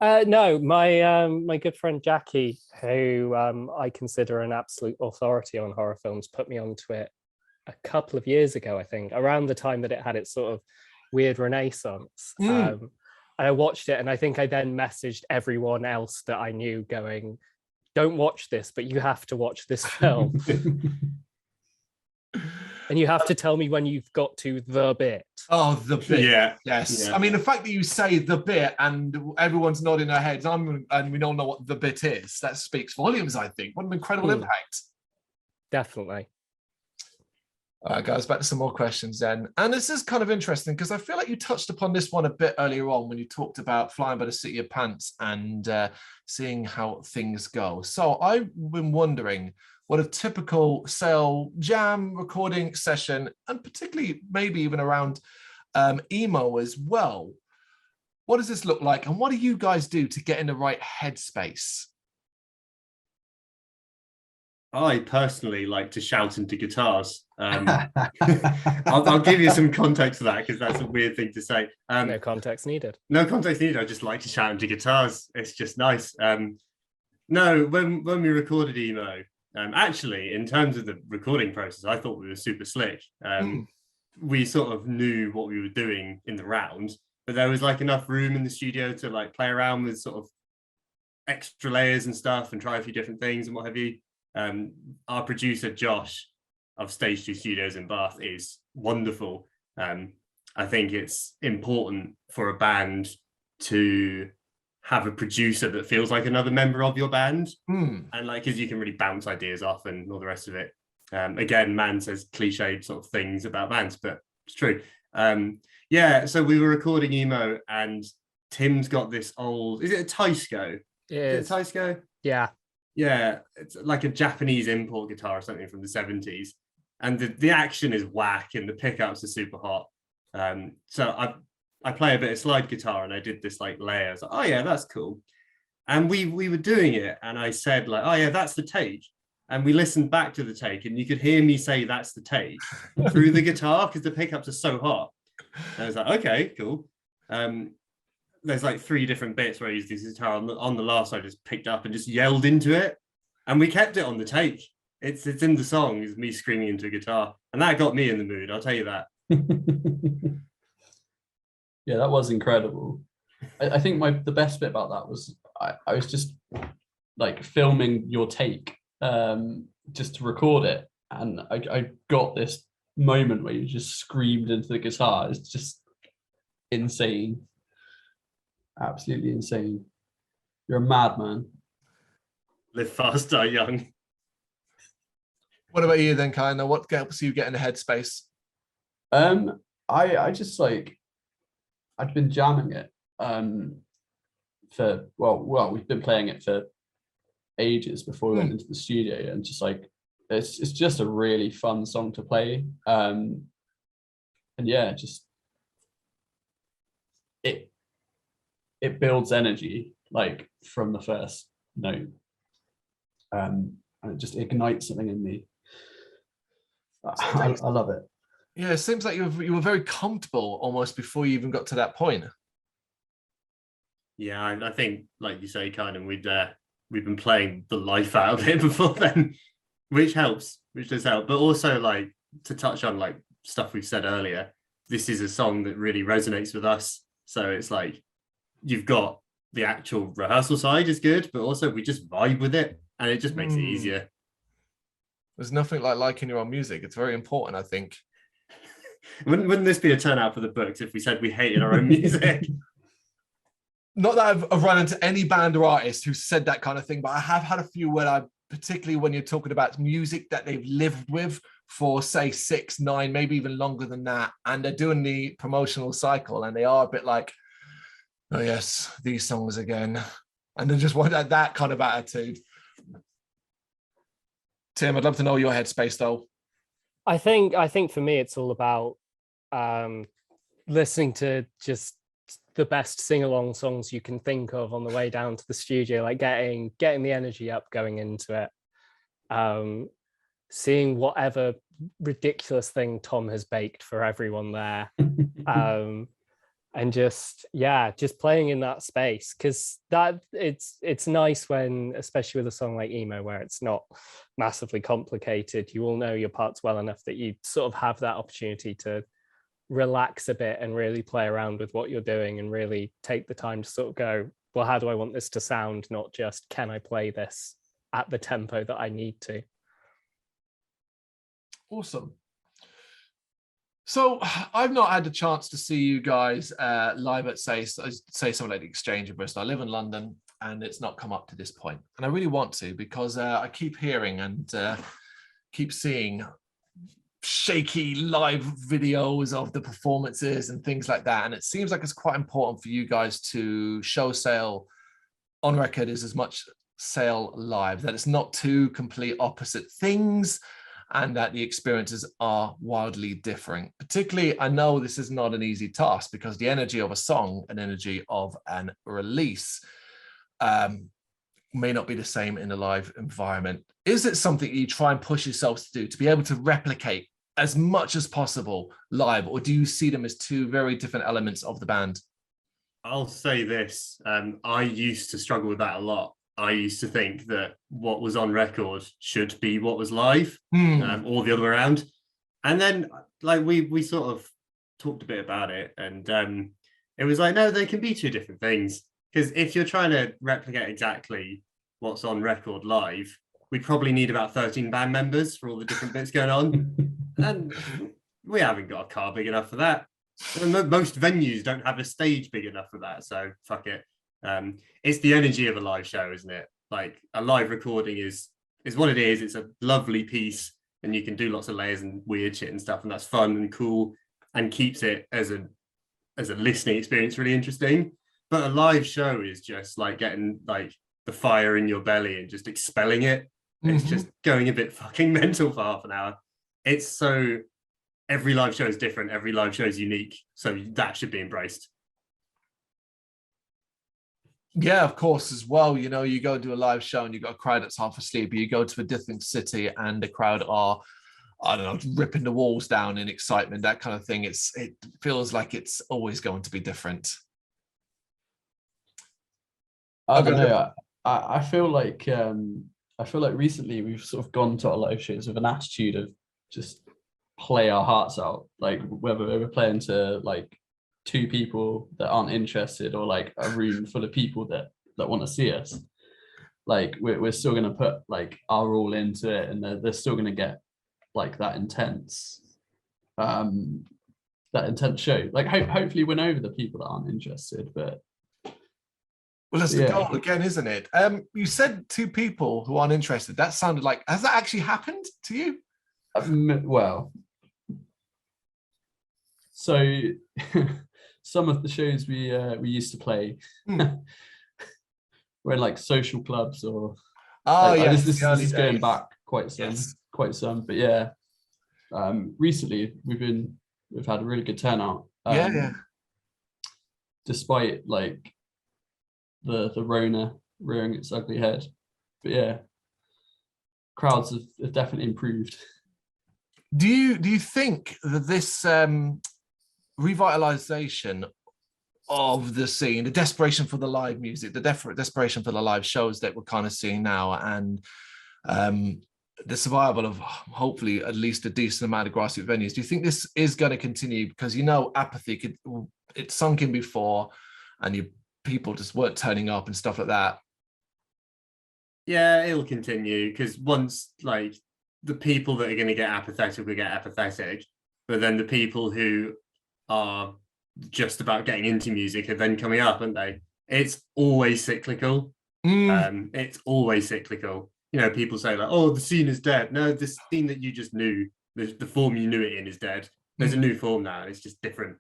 No, my good friend Jackie, who I consider an absolute authority on horror films, put me onto it a couple of years ago, I think, around the time that it had its sort of weird renaissance. And I watched it, and I think I then messaged everyone else that I knew going, don't watch this, but you have to watch this film. And you have to tell me when you've got to the bit. Oh, the bit. Yeah. Yes. Yeah. I mean, the fact that you say the bit and everyone's nodding their heads, and we don't know what the bit is, that speaks volumes, I think. What an incredible impact. Definitely. All right, guys, back to some more questions then. And this is kind of interesting because I feel like you touched upon this one a bit earlier on when you talked about flying by the seat of your pants and seeing how things go. So I've been wondering what a typical sale jam recording session, and particularly maybe even around emo as well. What does this look like? And what do you guys do to get in the right headspace? I personally like to shout into guitars. I'll give you some context for that because that's a weird thing to say. No context needed. No context needed. I just like to shout into guitars. It's just nice. No, when we recorded emo, actually, in terms of the recording process, I thought we were super slick. We sort of knew what we were doing in the round, but there was like enough room in the studio to like play around with sort of extra layers and stuff and try a few different things and what have you. Our producer Josh of Stage 2 Studios in Bath is wonderful. I think it's important for a band to have a producer that feels like another member of your band, and like, because you can really bounce ideas off and all the rest of it. Again, man says cliched sort of things about bands, but it's true. Yeah, so we were recording emo and Tim's got this old, is it a Taisco? Is it a Taisco? Yeah. Yeah, it's like a Japanese import guitar or something from the 70s. And the action is whack and the pickups are super hot. So I play a bit of slide guitar and I did this like layer. I was like, oh yeah, that's cool. And we were doing it and I said like, oh yeah, that's the take. And we listened back to the take and you could hear me say that's the take through the guitar because the pickups are so hot. And I was like, okay, cool. There's like 3 different bits where I use this guitar. On the last, I just picked up and just yelled into it, and we kept it on the take. It's in the song, is me screaming into a guitar, and that got me in the mood. I'll tell you that. Yeah, that was incredible. I think the best bit about that was I was just like filming your take just to record it, and I got this moment where you just screamed into the guitar. It's just insane. Absolutely insane. You're a madman. Live fast, die young. What about you then, Kind? What helps you get in the headspace? I just like, I'd been jamming it for well, we've been playing it for ages before we went into the studio, and just like it's just a really fun song to play. And yeah, just it builds energy like from the first note, and it just ignites something in me. I love it. Yeah, it seems like you were very comfortable almost before you even got to that point. Yeah, I think, like you say, kind of, we've been playing the life out of it before then, which helps, which does help. But also, like, to touch on like stuff we've said earlier, this is a song that really resonates with us. So it's like you've got the actual rehearsal side is good, but also we just vibe with it, and it just makes it easier. There's nothing like liking your own music. It's very important, I think. Wouldn't this be a turnout for the books if we said we hated our own music? Not that I've run into any band or artist who said that kind of thing, but I have had a few where particularly when you're talking about music that they've lived with for, say, 6, 9, maybe even longer than that, and they're doing the promotional cycle, and they are a bit like, oh yes, these songs again, and they just want that kind of attitude. Tim, I'd love to know your headspace though. I think for me it's all about listening to just the best sing-along songs you can think of on the way down to the studio, like getting the energy up going into it, seeing whatever ridiculous thing Tom has baked for everyone there, and just playing in that space, because that it's nice when, especially with a song like Emo, where it's not massively complicated, you all know your parts well enough that you sort of have that opportunity to relax a bit and really play around with what you're doing and really take the time to sort of go, well, how do I want this to sound, not just can I play this at the tempo that I need to. Awesome. So I've not had the chance to see you guys live at say something like the Exchange in Bristol. I live in London and it's not come up to this point, and I really want to, because I keep hearing and keep seeing shaky live videos of the performances and things like that, and it seems like it's quite important for you guys to show Sail on record is as much Sail live, that it's not two complete opposite things, and that the experiences are wildly different. Particularly, I know this is not an easy task, because the energy of a song and energy of an release may not be the same in a live environment. Is it something you try and push yourselves to do, to be able to replicate as much as possible live, or do you see them as two very different elements of the band? I'll say this, I used to struggle with that a lot. I used to think that what was on record should be what was live, or the other way around. And then, like, we sort of talked a bit about it, and it was like, no, they can be two different things. Because if you're trying to replicate exactly what's on record live, we'd probably need about 13 band members for all the different bits going on. And we haven't got a car big enough for that. And most venues don't have a stage big enough for that, so fuck it. It's the energy of a live show, isn't it? Like, a live recording is what it is. It's a lovely piece, and you can do lots of layers and weird shit and stuff, and that's fun and cool, and keeps it as a listening experience really interesting. But a live show is just like getting like the fire in your belly and just expelling it. It's just going a bit fucking mental for half an hour. It's so, every live show is different. Every live show is unique. So that should be embraced. Yeah, of course, as well. You know, you go to a live show and you've got a crowd that's half asleep. You go to a different city and the crowd are, I don't know, ripping the walls down in excitement, that kind of thing. It feels like it's always going to be different. I don't know. I feel like recently we've sort of gone to our live shows with an attitude of just play our hearts out. Like, whether we're playing to like 2 people that aren't interested, or like a room full of people that want to see us, like we're still going to put like our all into it, and they're still going to get like that intense show. Like, hopefully win over the people that aren't interested, but well, that's the goal again, isn't it? You said 2 people who aren't interested. That sounded like, has that actually happened to you? Well, so some of the shows we used to play were in like social clubs, or yes, this is going back quite some, but yeah, recently we've had a really good turnout. Despite like the Rona rearing its ugly head. But yeah, crowds have definitely improved. Do you think that this revitalization of the scene, the desperation for the live music, the desperation for the live shows that we're kind of seeing now, and the survival of hopefully at least a decent amount of grassroots venues, do you think this is going to continue? Because apathy it sunk in before, and people just weren't turning up and stuff like that. Yeah, it'll continue, because once like the people that are going to get apathetic will get apathetic, but then the people who are just about getting into music are then coming up, aren't they? It's always cyclical. It's always cyclical. People say like, oh, the scene is dead. No, the scene that you just knew, the form you knew it in is dead. There's a new form now. It's just different.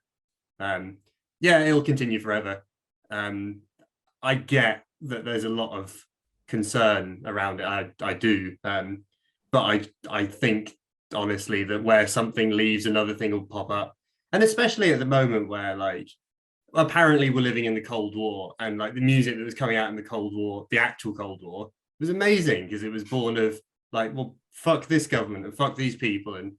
Yeah, it'll continue forever. I get that there's a lot of concern around it. I do. But I think honestly that where something leaves, another thing will pop up. And especially at the moment where like apparently we're living in the Cold War, and like the music that was coming out in the Cold War, the actual Cold War, was amazing because it was born of like, well, fuck this government and fuck these people, and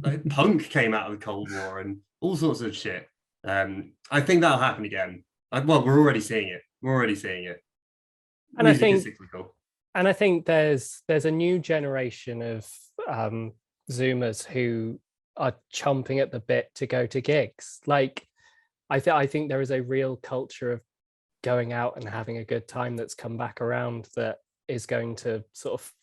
like, punk came out of the Cold War and all sorts of shit. I think that'll happen again. Well, we're already seeing it. And music I think is cyclical. And I think there's a new generation of Zoomers who are chomping at the bit to go to gigs. Like, I think there is a real culture of going out and having a good time that's come back around, that is going to sort of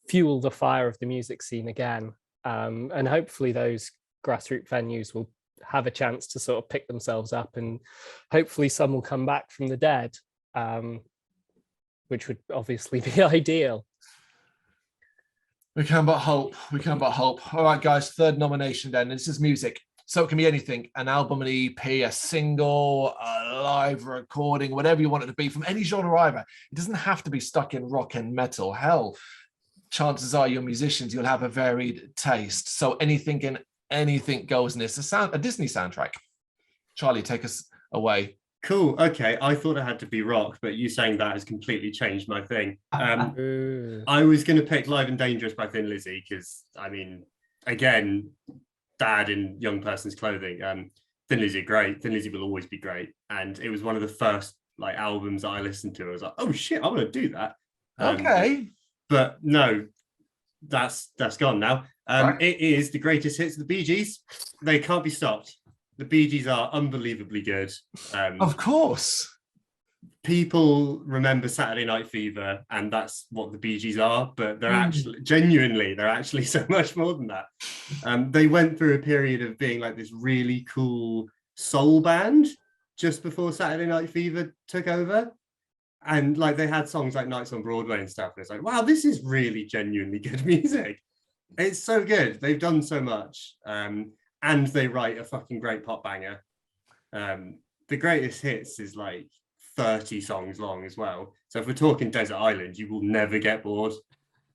fuel the fire of the music scene again. And hopefully those grassroots venues will have a chance to sort of pick themselves up, and hopefully some will come back from the dead, which would obviously be ideal. We can but hope. All right, guys, third nomination then. This is music. So it can be anything: an album, an EP, a single, a live recording, whatever you want it to be, from any genre either. It doesn't have to be stuck in rock and metal. Hell, chances are you're musicians, you'll have a varied taste. So anything and anything goes in this. A Disney soundtrack. Charlie, take us away. Cool. Okay. I thought it had to be rock, but you saying that has completely changed my thing. I was going to pick Live and Dangerous by Thin Lizzy because, I mean, again, dad in young person's clothing. Thin Lizzy, great. Thin Lizzy will always be great. And it was one of the first like albums that I listened to. I was like, oh shit, I want to do that. Okay. But no, that's gone now. Right. It is the greatest hits of the Bee Gees. They can't be stopped. The Bee Gees are unbelievably good. Of course. People remember Saturday Night Fever, and that's what the Bee Gees are, but they're actually, genuinely, they're actually so much more than that. They went through a period of being like this really cool soul band just before Saturday Night Fever took over. And like they had songs like Nights on Broadway and stuff. And it's like, wow, this is really genuinely good music. It's so good. They've done so much. And they write a fucking great pop banger. The greatest hits is like 30 songs long as well. So if we're talking Desert Island, you will never get bored.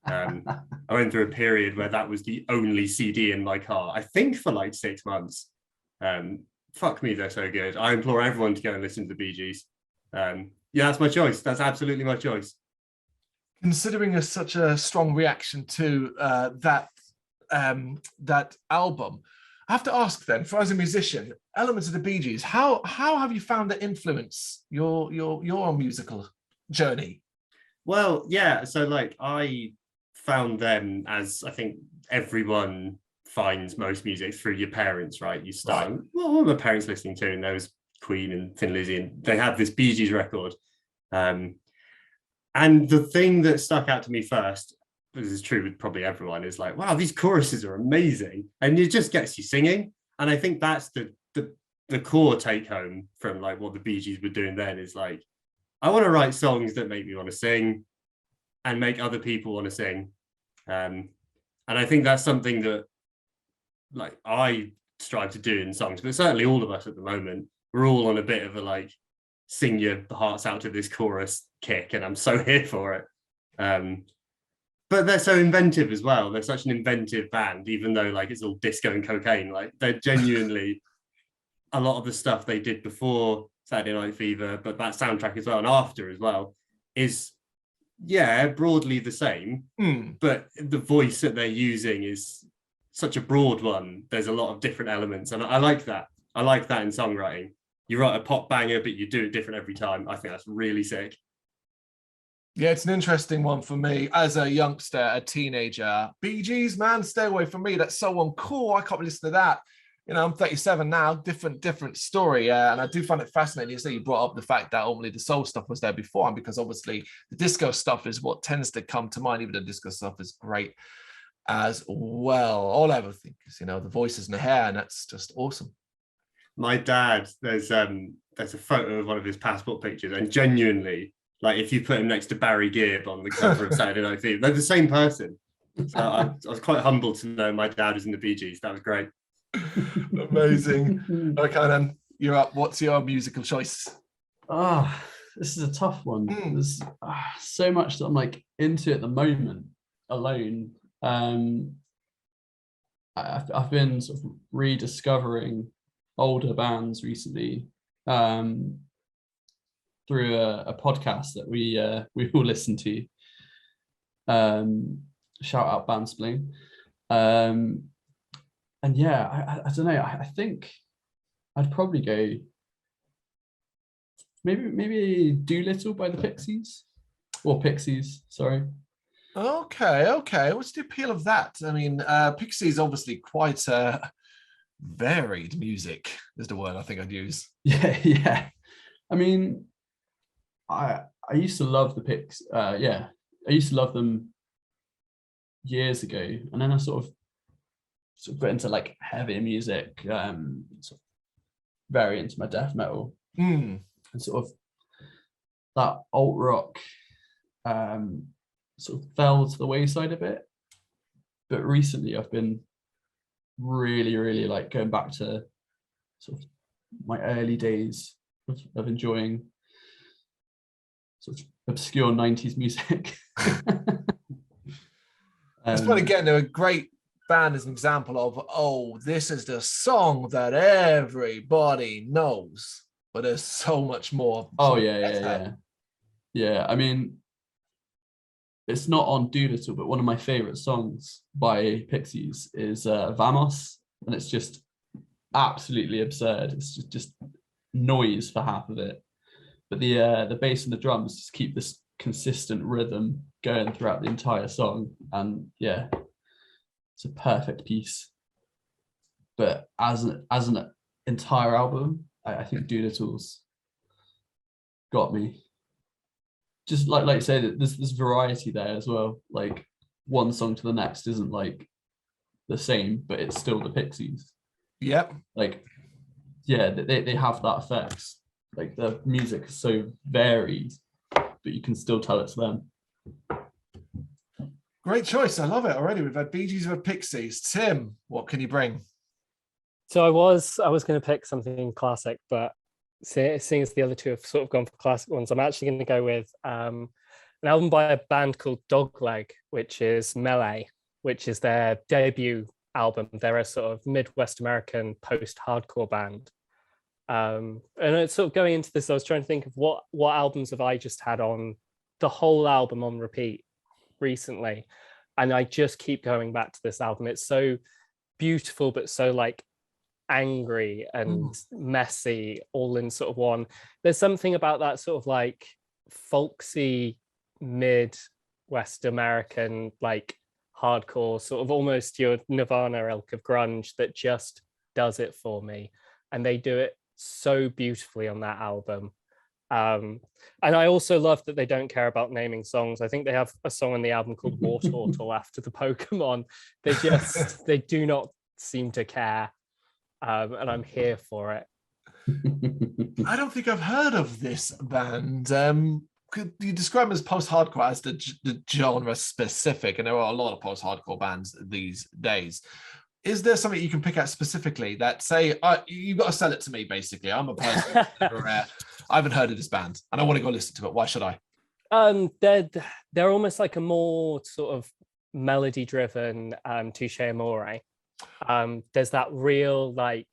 I went through a period where that was the only CD in my car, I think for like 6 months. Fuck me, they're so good. I implore everyone to go and listen to the Bee Gees. Yeah, that's my choice. That's absolutely my choice. Considering such a strong reaction to that album, I have to ask then, for as a musician, elements of the Bee Gees, how have you found that influence your musical journey? Well, yeah, so like I found them, as I think everyone finds most music, through your parents, right? You start, Right. Well, what were my parents listening to? And there was Queen and Thin Lizzy, and they had this Bee Gees record. And the thing that stuck out to me first, this is true with probably everyone, is like, wow, these choruses are amazing, and it just gets you singing. And I think that's the core take home from like what the Bee Gees were doing then, is like, I want to write songs that make me want to sing and make other people want to sing. And I think that's something that like I strive to do in songs, but certainly all of us at the moment, we're all on a bit of a like sing your hearts out to this chorus kick, and I'm so here for it. But they're so inventive as well. They're such an inventive band, even though like it's all disco and cocaine. Like they're genuinely, a lot of the stuff they did before Saturday Night Fever, but that soundtrack as well, and After as well, is broadly the same, but the voice that they're using is such a broad one. There's a lot of different elements, and I like that. I like that in songwriting. You write a pop banger, but you do it different every time. I think that's really sick. Yeah, it's an interesting one for me as a youngster, a teenager. Bee Gees, man, stay away from me. That's so uncool. I can't listen to that. You know, I'm 37 now, different story. And I do find it fascinating. You say you brought up the fact that only the soul stuff was there before, and because obviously the disco stuff is what tends to come to mind. Even the disco stuff is great as well. All I ever think is, you know, the voices and the hair, and that's just awesome. My dad, there's a photo of one of his passport pictures, and genuinely, like, if you put him next to Barry Gibb on the cover of Saturday Night Fever, they're the same person. So I was quite humbled to know my dad was in the Bee Gees. That was great. Amazing. Okay, then you're up. What's your musical choice? This is a tough one. There's so much that I'm like into at the moment alone. I've been sort of rediscovering older bands recently through a podcast that we all listen to. Shout out Bandspling. And yeah, I don't know. I think I'd probably go maybe Doolittle by the Pixies, or Pixies, sorry. Okay. What's the appeal of that? I mean, Pixies obviously quite varied music is the word I think I'd use. Yeah. I mean, I used to love the Pixies. I used to love them years ago, and then I sort of got into like heavier music, sort of very into my death metal, and sort of that alt rock sort of fell to the wayside a bit. But recently I've been really like going back to sort of my early days of enjoying sort of obscure 90s music. It's funny, again, they're a great band as an example of, this is the song that everybody knows, but there's so much more. Yeah, I mean, it's not on Doolittle, but one of my favorite songs by Pixies is Vamos, and it's just absolutely absurd. It's just noise for half of it, but the bass and the drums just keep this consistent rhythm going throughout the entire song, and yeah, it's a perfect piece. But as an entire album, I think Doolittle's got me. Just like you say, that there's variety there as well. Like, one song to the next isn't like the same, but it's still the Pixies. Yep. Like, yeah, they have that effect. Like, the music is so varied, but you can still tell it's them. Great choice. I love it already. We've had Bee Gees, we've had Pixies. Tim, what can you bring? So I was going to pick something classic, but seeing as the other two have sort of gone for classic ones, I'm actually going to go with an album by a band called Dogleg, which is Melee, which is their debut album. They're a sort of Midwest American post-hardcore band. And it's sort of going into this, I was trying to think of what albums have I just had on the whole album on repeat recently, and I just keep going back to this album. It's so beautiful, but so like angry and messy all in sort of one. There's something about that sort of like folksy Midwest American like hardcore, sort of almost your Nirvana ilk of grunge, that just does it for me, and they do it so beautifully on that album. And I also love that they don't care about naming songs. I think they have a song on the album called Wartortle after the Pokemon. They do not seem to care, and I'm here for it. I don't think I've heard of this band. Could you describe them as post-hardcore as the genre specific? And there are a lot of post-hardcore bands these days. Is there something you can pick out specifically that say, you've got to sell it to me, basically? I'm a person I haven't heard of this band and I want to go listen to it. Why should I? They're almost like a more sort of melody driven Touche Amore. There's that real like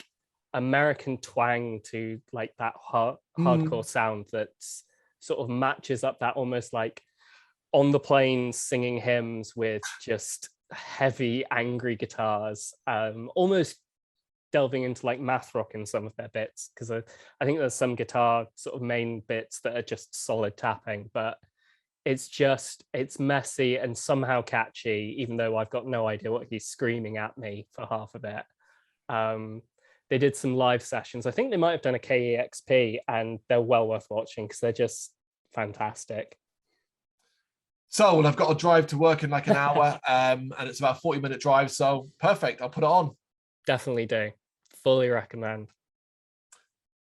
American twang to like that hardcore sound that's sort of matches up that almost like on the plane singing hymns with just heavy, angry guitars, almost delving into like math rock in some of their bits, because I think there's some guitar sort of main bits that are just solid tapping, but it's messy and somehow catchy, even though I've got no idea what he's screaming at me for half of it. They did some live sessions. I think they might have done a KEXP, and they're well worth watching because they're just fantastic. So, well, I've got to drive to work in like an hour, and it's about a 40-minute drive. So perfect. I'll put it on. Definitely do. Fully recommend.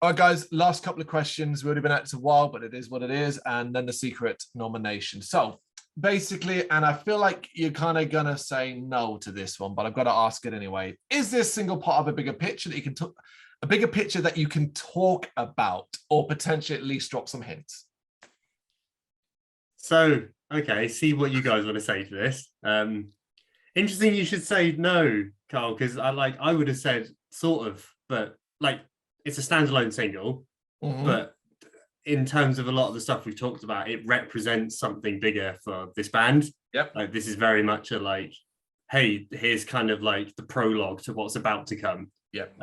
All right, guys, last couple of questions. We've already been at it a while, but it is what it is. And then the secret nomination. So basically, and I feel like you're kind of going to say no to this one, but I've got to ask it anyway. Is this single part of a bigger picture that you can a bigger picture that you can talk about, or potentially at least drop some hints? So, okay, see what you guys want to say to this. Interesting you should say no, Carl, because I would have said sort of, but like it's a standalone single, but in terms of a lot of the stuff we've talked about, it represents something bigger for this band. Yep. Like this is very much a like, hey, here's kind of like the prologue to what's about to come. Yep.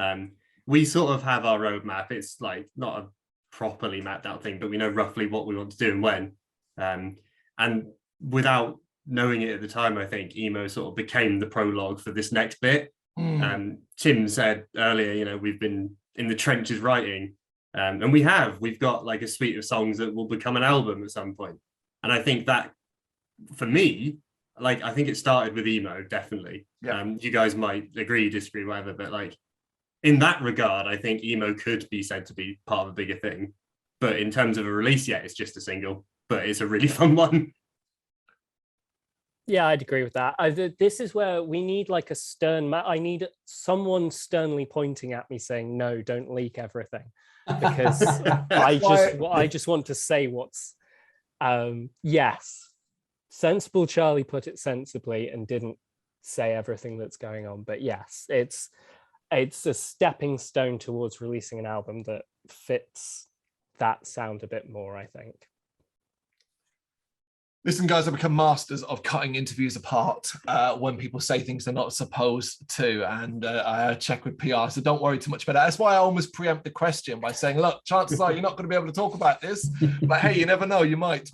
We sort of have our roadmap. It's like not a properly mapped out thing, but we know roughly what we want to do and when. And without knowing it at the time, I think emo sort of became the prologue for this next bit. Tim said earlier, we've been in the trenches writing, and we've got like a suite of songs that will become an album at some point. And I think that for me, like, I think it started with emo, definitely. Yeah. You guys might agree, disagree, whatever, but like in that regard, I think emo could be said to be part of a bigger thing. But in terms of a release, yeah, it's just a single, but it's a really fun one. Yeah, I'd agree with that. This is where we need like a stern. I need someone sternly pointing at me saying, "No, don't leak everything," because I just want to say what's. Yes, sensible Charlie put it sensibly and didn't say everything that's going on. But yes, it's a stepping stone towards releasing an album that fits that sound a bit more, I think. Listen, guys, I've become masters of cutting interviews apart when people say things they're not supposed to. And I check with PR, so don't worry too much about that. That's why I almost preempt the question by saying, look, chances are you're not going to be able to talk about this. But hey, you never know, you might.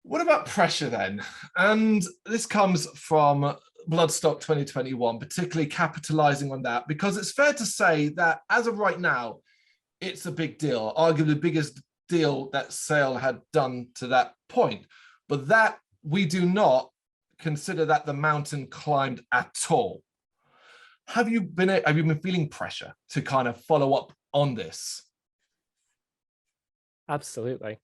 What about pressure then? And this comes from Bloodstock 2021, particularly capitalizing on that, because it's fair to say that as of right now, it's a big deal, arguably the biggest deal that Sale had done to that point, but that we do not consider that the mountain climbed at all. Have you been feeling pressure to kind of follow up on this? Absolutely.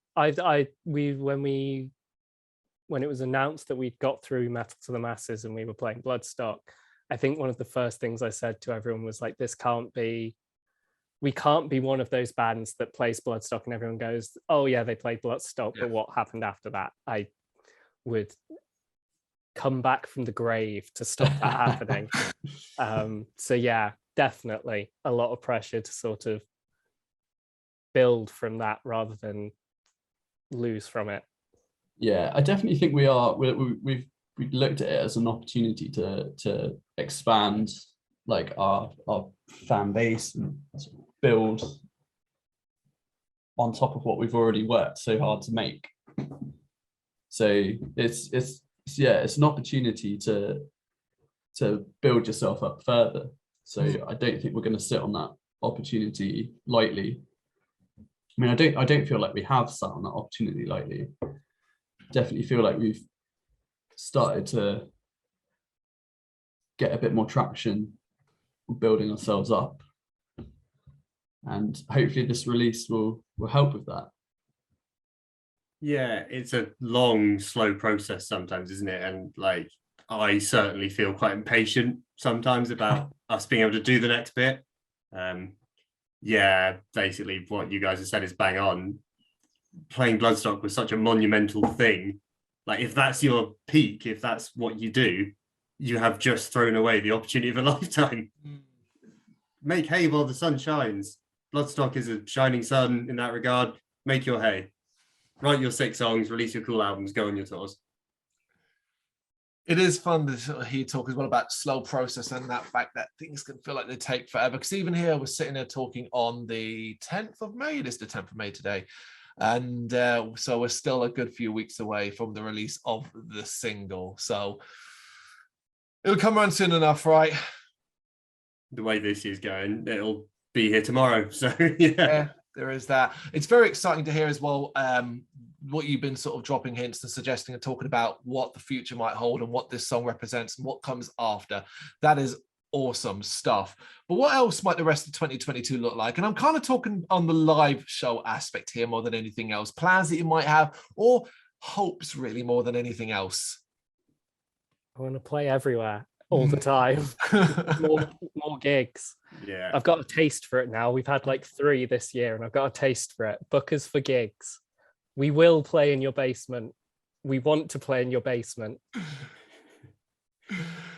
When it was announced that we'd got through Metal to the Masses and we were playing Bloodstock, I think one of the first things I said to everyone was like, we can't be one of those bands that plays Bloodstock and everyone goes, oh yeah, they played Bloodstock, but what happened after that? I would come back from the grave to stop that happening. So yeah, definitely a lot of pressure to sort of build from that rather than lose from it. Yeah, I definitely think we are. We've looked at it as an opportunity to expand like our fan base and build on top of what we've already worked so hard to make. So it's an opportunity to build yourself up further. So I don't think we're going to sit on that opportunity lightly. I mean, I don't feel like we have sat on that opportunity lightly. Definitely feel like we've started to get a bit more traction, building ourselves up, and hopefully this release will help with that. Yeah, it's a long, slow process sometimes, isn't it? And like, I certainly feel quite impatient sometimes about us being able to do the next bit. Yeah, basically what you guys have said is bang on. Playing Bloodstock was such a monumental thing. Like, if that's your peak, if that's what you do, you have just thrown away the opportunity of a lifetime. make hay while the sun shines. Bloodstock is a shining sun in that regard. Make your hay. Write your 6 songs, release your cool albums, go on your tours. It is fun to sort of hear talk as well about slow process and that fact that things can feel like they take forever. Because even here, we're sitting there talking on the 10th of May. It is the 10th of May today. And so we're still a good few weeks away from the release of the single. So it'll come around soon enough, right? The way this year's going, it'll be here tomorrow. So yeah, there is that. It's very exciting to hear as well what you've been sort of dropping hints and suggesting and talking about what the future might hold and what this song represents and what comes after. That is awesome stuff. But what else might the rest of 2022 look like? And I'm kind of talking on the live show aspect here more than anything else. Plans that you might have, or hopes really more than anything else. I want to play everywhere all the time. more gigs. Yeah, I've got a taste for it now. We've had like 3 this year and I've got a taste for it. Book us for gigs. We will play in your basement. We want to play in your basement.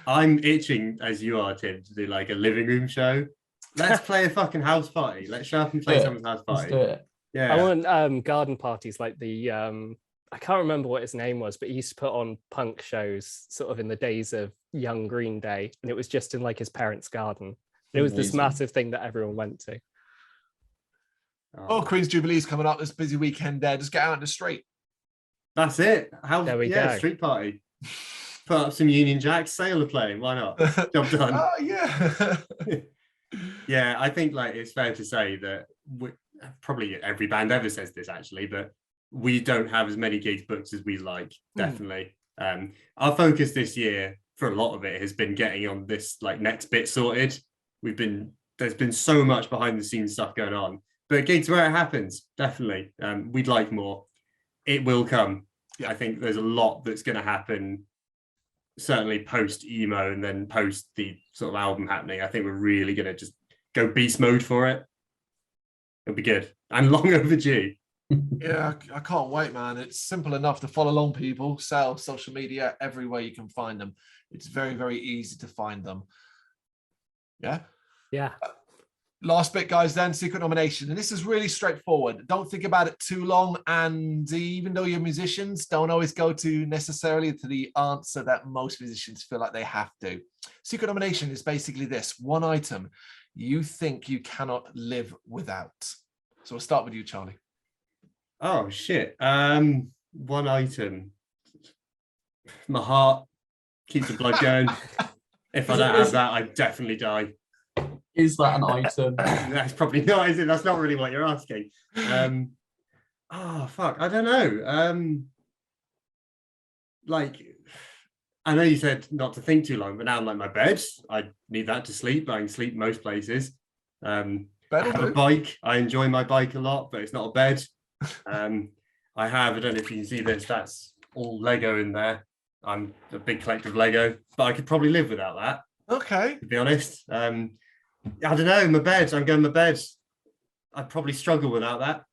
I'm itching, as you are, Tim, to do like a living room show. Let's play a fucking house party. Let's show up and play someone's house party. Let's do it. Yeah. I want garden parties like the I can't remember what his name was, but he used to put on punk shows sort of in the days of young Green Day, and it was just in like his parents' garden. And it was this massive thing that everyone went to. Oh, Queen's Jubilee's coming up this busy weekend there. Just get out in the street. That's it. There we go. Street party. Put up some Union Jacks, sailor playing. Why not? Job done. Oh, yeah. Yeah, I think like it's fair to say that probably every band ever says this actually, but we don't have as many gigs booked as we like, definitely. Our focus this year for a lot of it has been getting on this like next bit sorted. There's been so much behind the scenes stuff going on, but gigs where it happens, definitely. We'd like more. It will come. Yeah. I think there's a lot that's going to happen, certainly post emo and then post the sort of album happening. I think we're really going to just go beast mode for it. It'll be good and long overdue. Yeah, I can't wait, man. It's simple enough to follow along, people. Sales, social media, everywhere you can find them. It's very, very easy to find them. Yeah? Yeah. Last bit, guys, then, secret nomination. And this is really straightforward. Don't think about it too long. And even though you're musicians, don't always go to necessarily to the answer that most musicians feel like they have to. Secret nomination is basically this: one item you think you cannot live without. So we'll start with you, Charlie. Oh, shit. One item. My heart keeps the blood going. If I don't have that, I definitely die. Is that an item? That's probably not, is it? That's not really what you're asking. Oh, fuck. I don't know. Like, I know you said not to think too long, but now I'm like my bed. I need that to sleep. I can sleep most places. I have a bike. I enjoy my bike a lot, but it's not a bed. I don't know if you can see this, that's all Lego in there. I'm a big collector of Lego, but I could probably live without that. Okay. To be honest. I don't know, my bed. I'm going my bed. I'd probably struggle without that.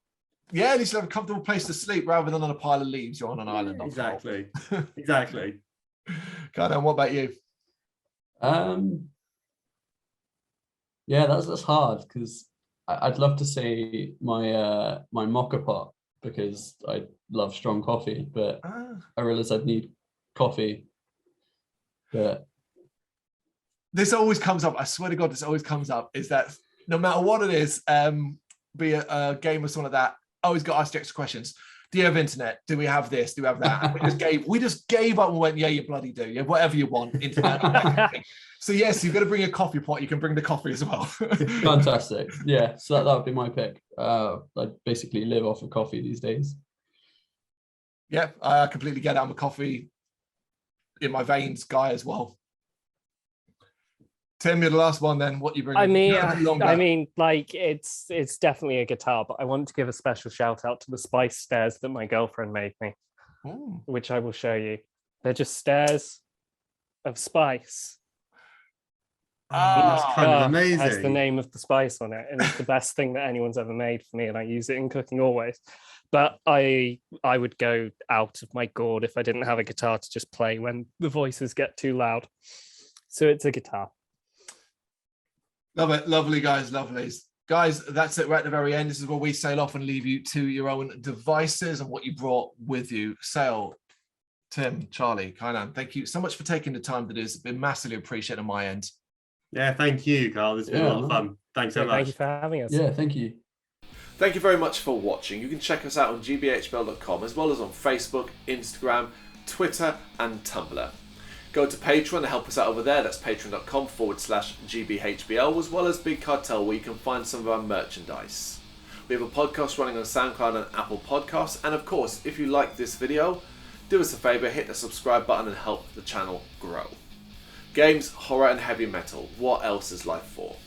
Yeah, at least you have a comfortable place to sleep rather than on a pile of leaves. You're on an island. Exactly. Exactly. Cardan, what about you? Yeah, that's hard because I'd love to say my my mocha pot because I love strong coffee, but I realize I'd need coffee. But this always comes up. I swear to God, this always comes up. Is that no matter what it is, be a game or something like that, I always got asked extra questions. Do you have internet? Do we have this? Do we have that? And we just gave up and went, yeah, you bloody do. Yeah, whatever you want, internet. So yes, you've got to bring a coffee pot. You can bring the coffee as well. Fantastic. Yeah, so that would be my pick. I basically live off of coffee these days. Yeah, I completely get it. I'm a coffee in my veins guy as well. Tim, you're the last one then. What you bring? I mean, like it's definitely a guitar, but I want to give a special shout out to the spice stairs that my girlfriend made me, which I will show you. They're just stairs of spice. That's kind of amazing. Has the name of the spice on it, and it's the best thing that anyone's ever made for me, and I use it in cooking always. But I would go out of my gourd if I didn't have a guitar to just play when the voices get too loud. So it's a guitar. Love it. Lovely, guys. Lovelies. Guys, that's it. We're at the very end. This is where we sail off and leave you to your own devices and what you brought with you. Sail, Tim, Charlie, Kainan, thank you so much for taking the time to do this. It's been massively appreciated on my end. Yeah, thank you, Carl. It's been a lot of fun. Thanks so much. Thank you for having us. Yeah, thank you. Thank you very much for watching. You can check us out on gbhbl.com as well as on Facebook, Instagram, Twitter and Tumblr. Go to Patreon to help us out over there. That's patreon.com/gbhbl, as well as Big Cartel, where you can find some of our merchandise. We have a podcast running on SoundCloud and Apple Podcasts. And of course, if you like this video, do us a favour, hit the subscribe button and help the channel grow. Games, horror and heavy metal. What else is life for?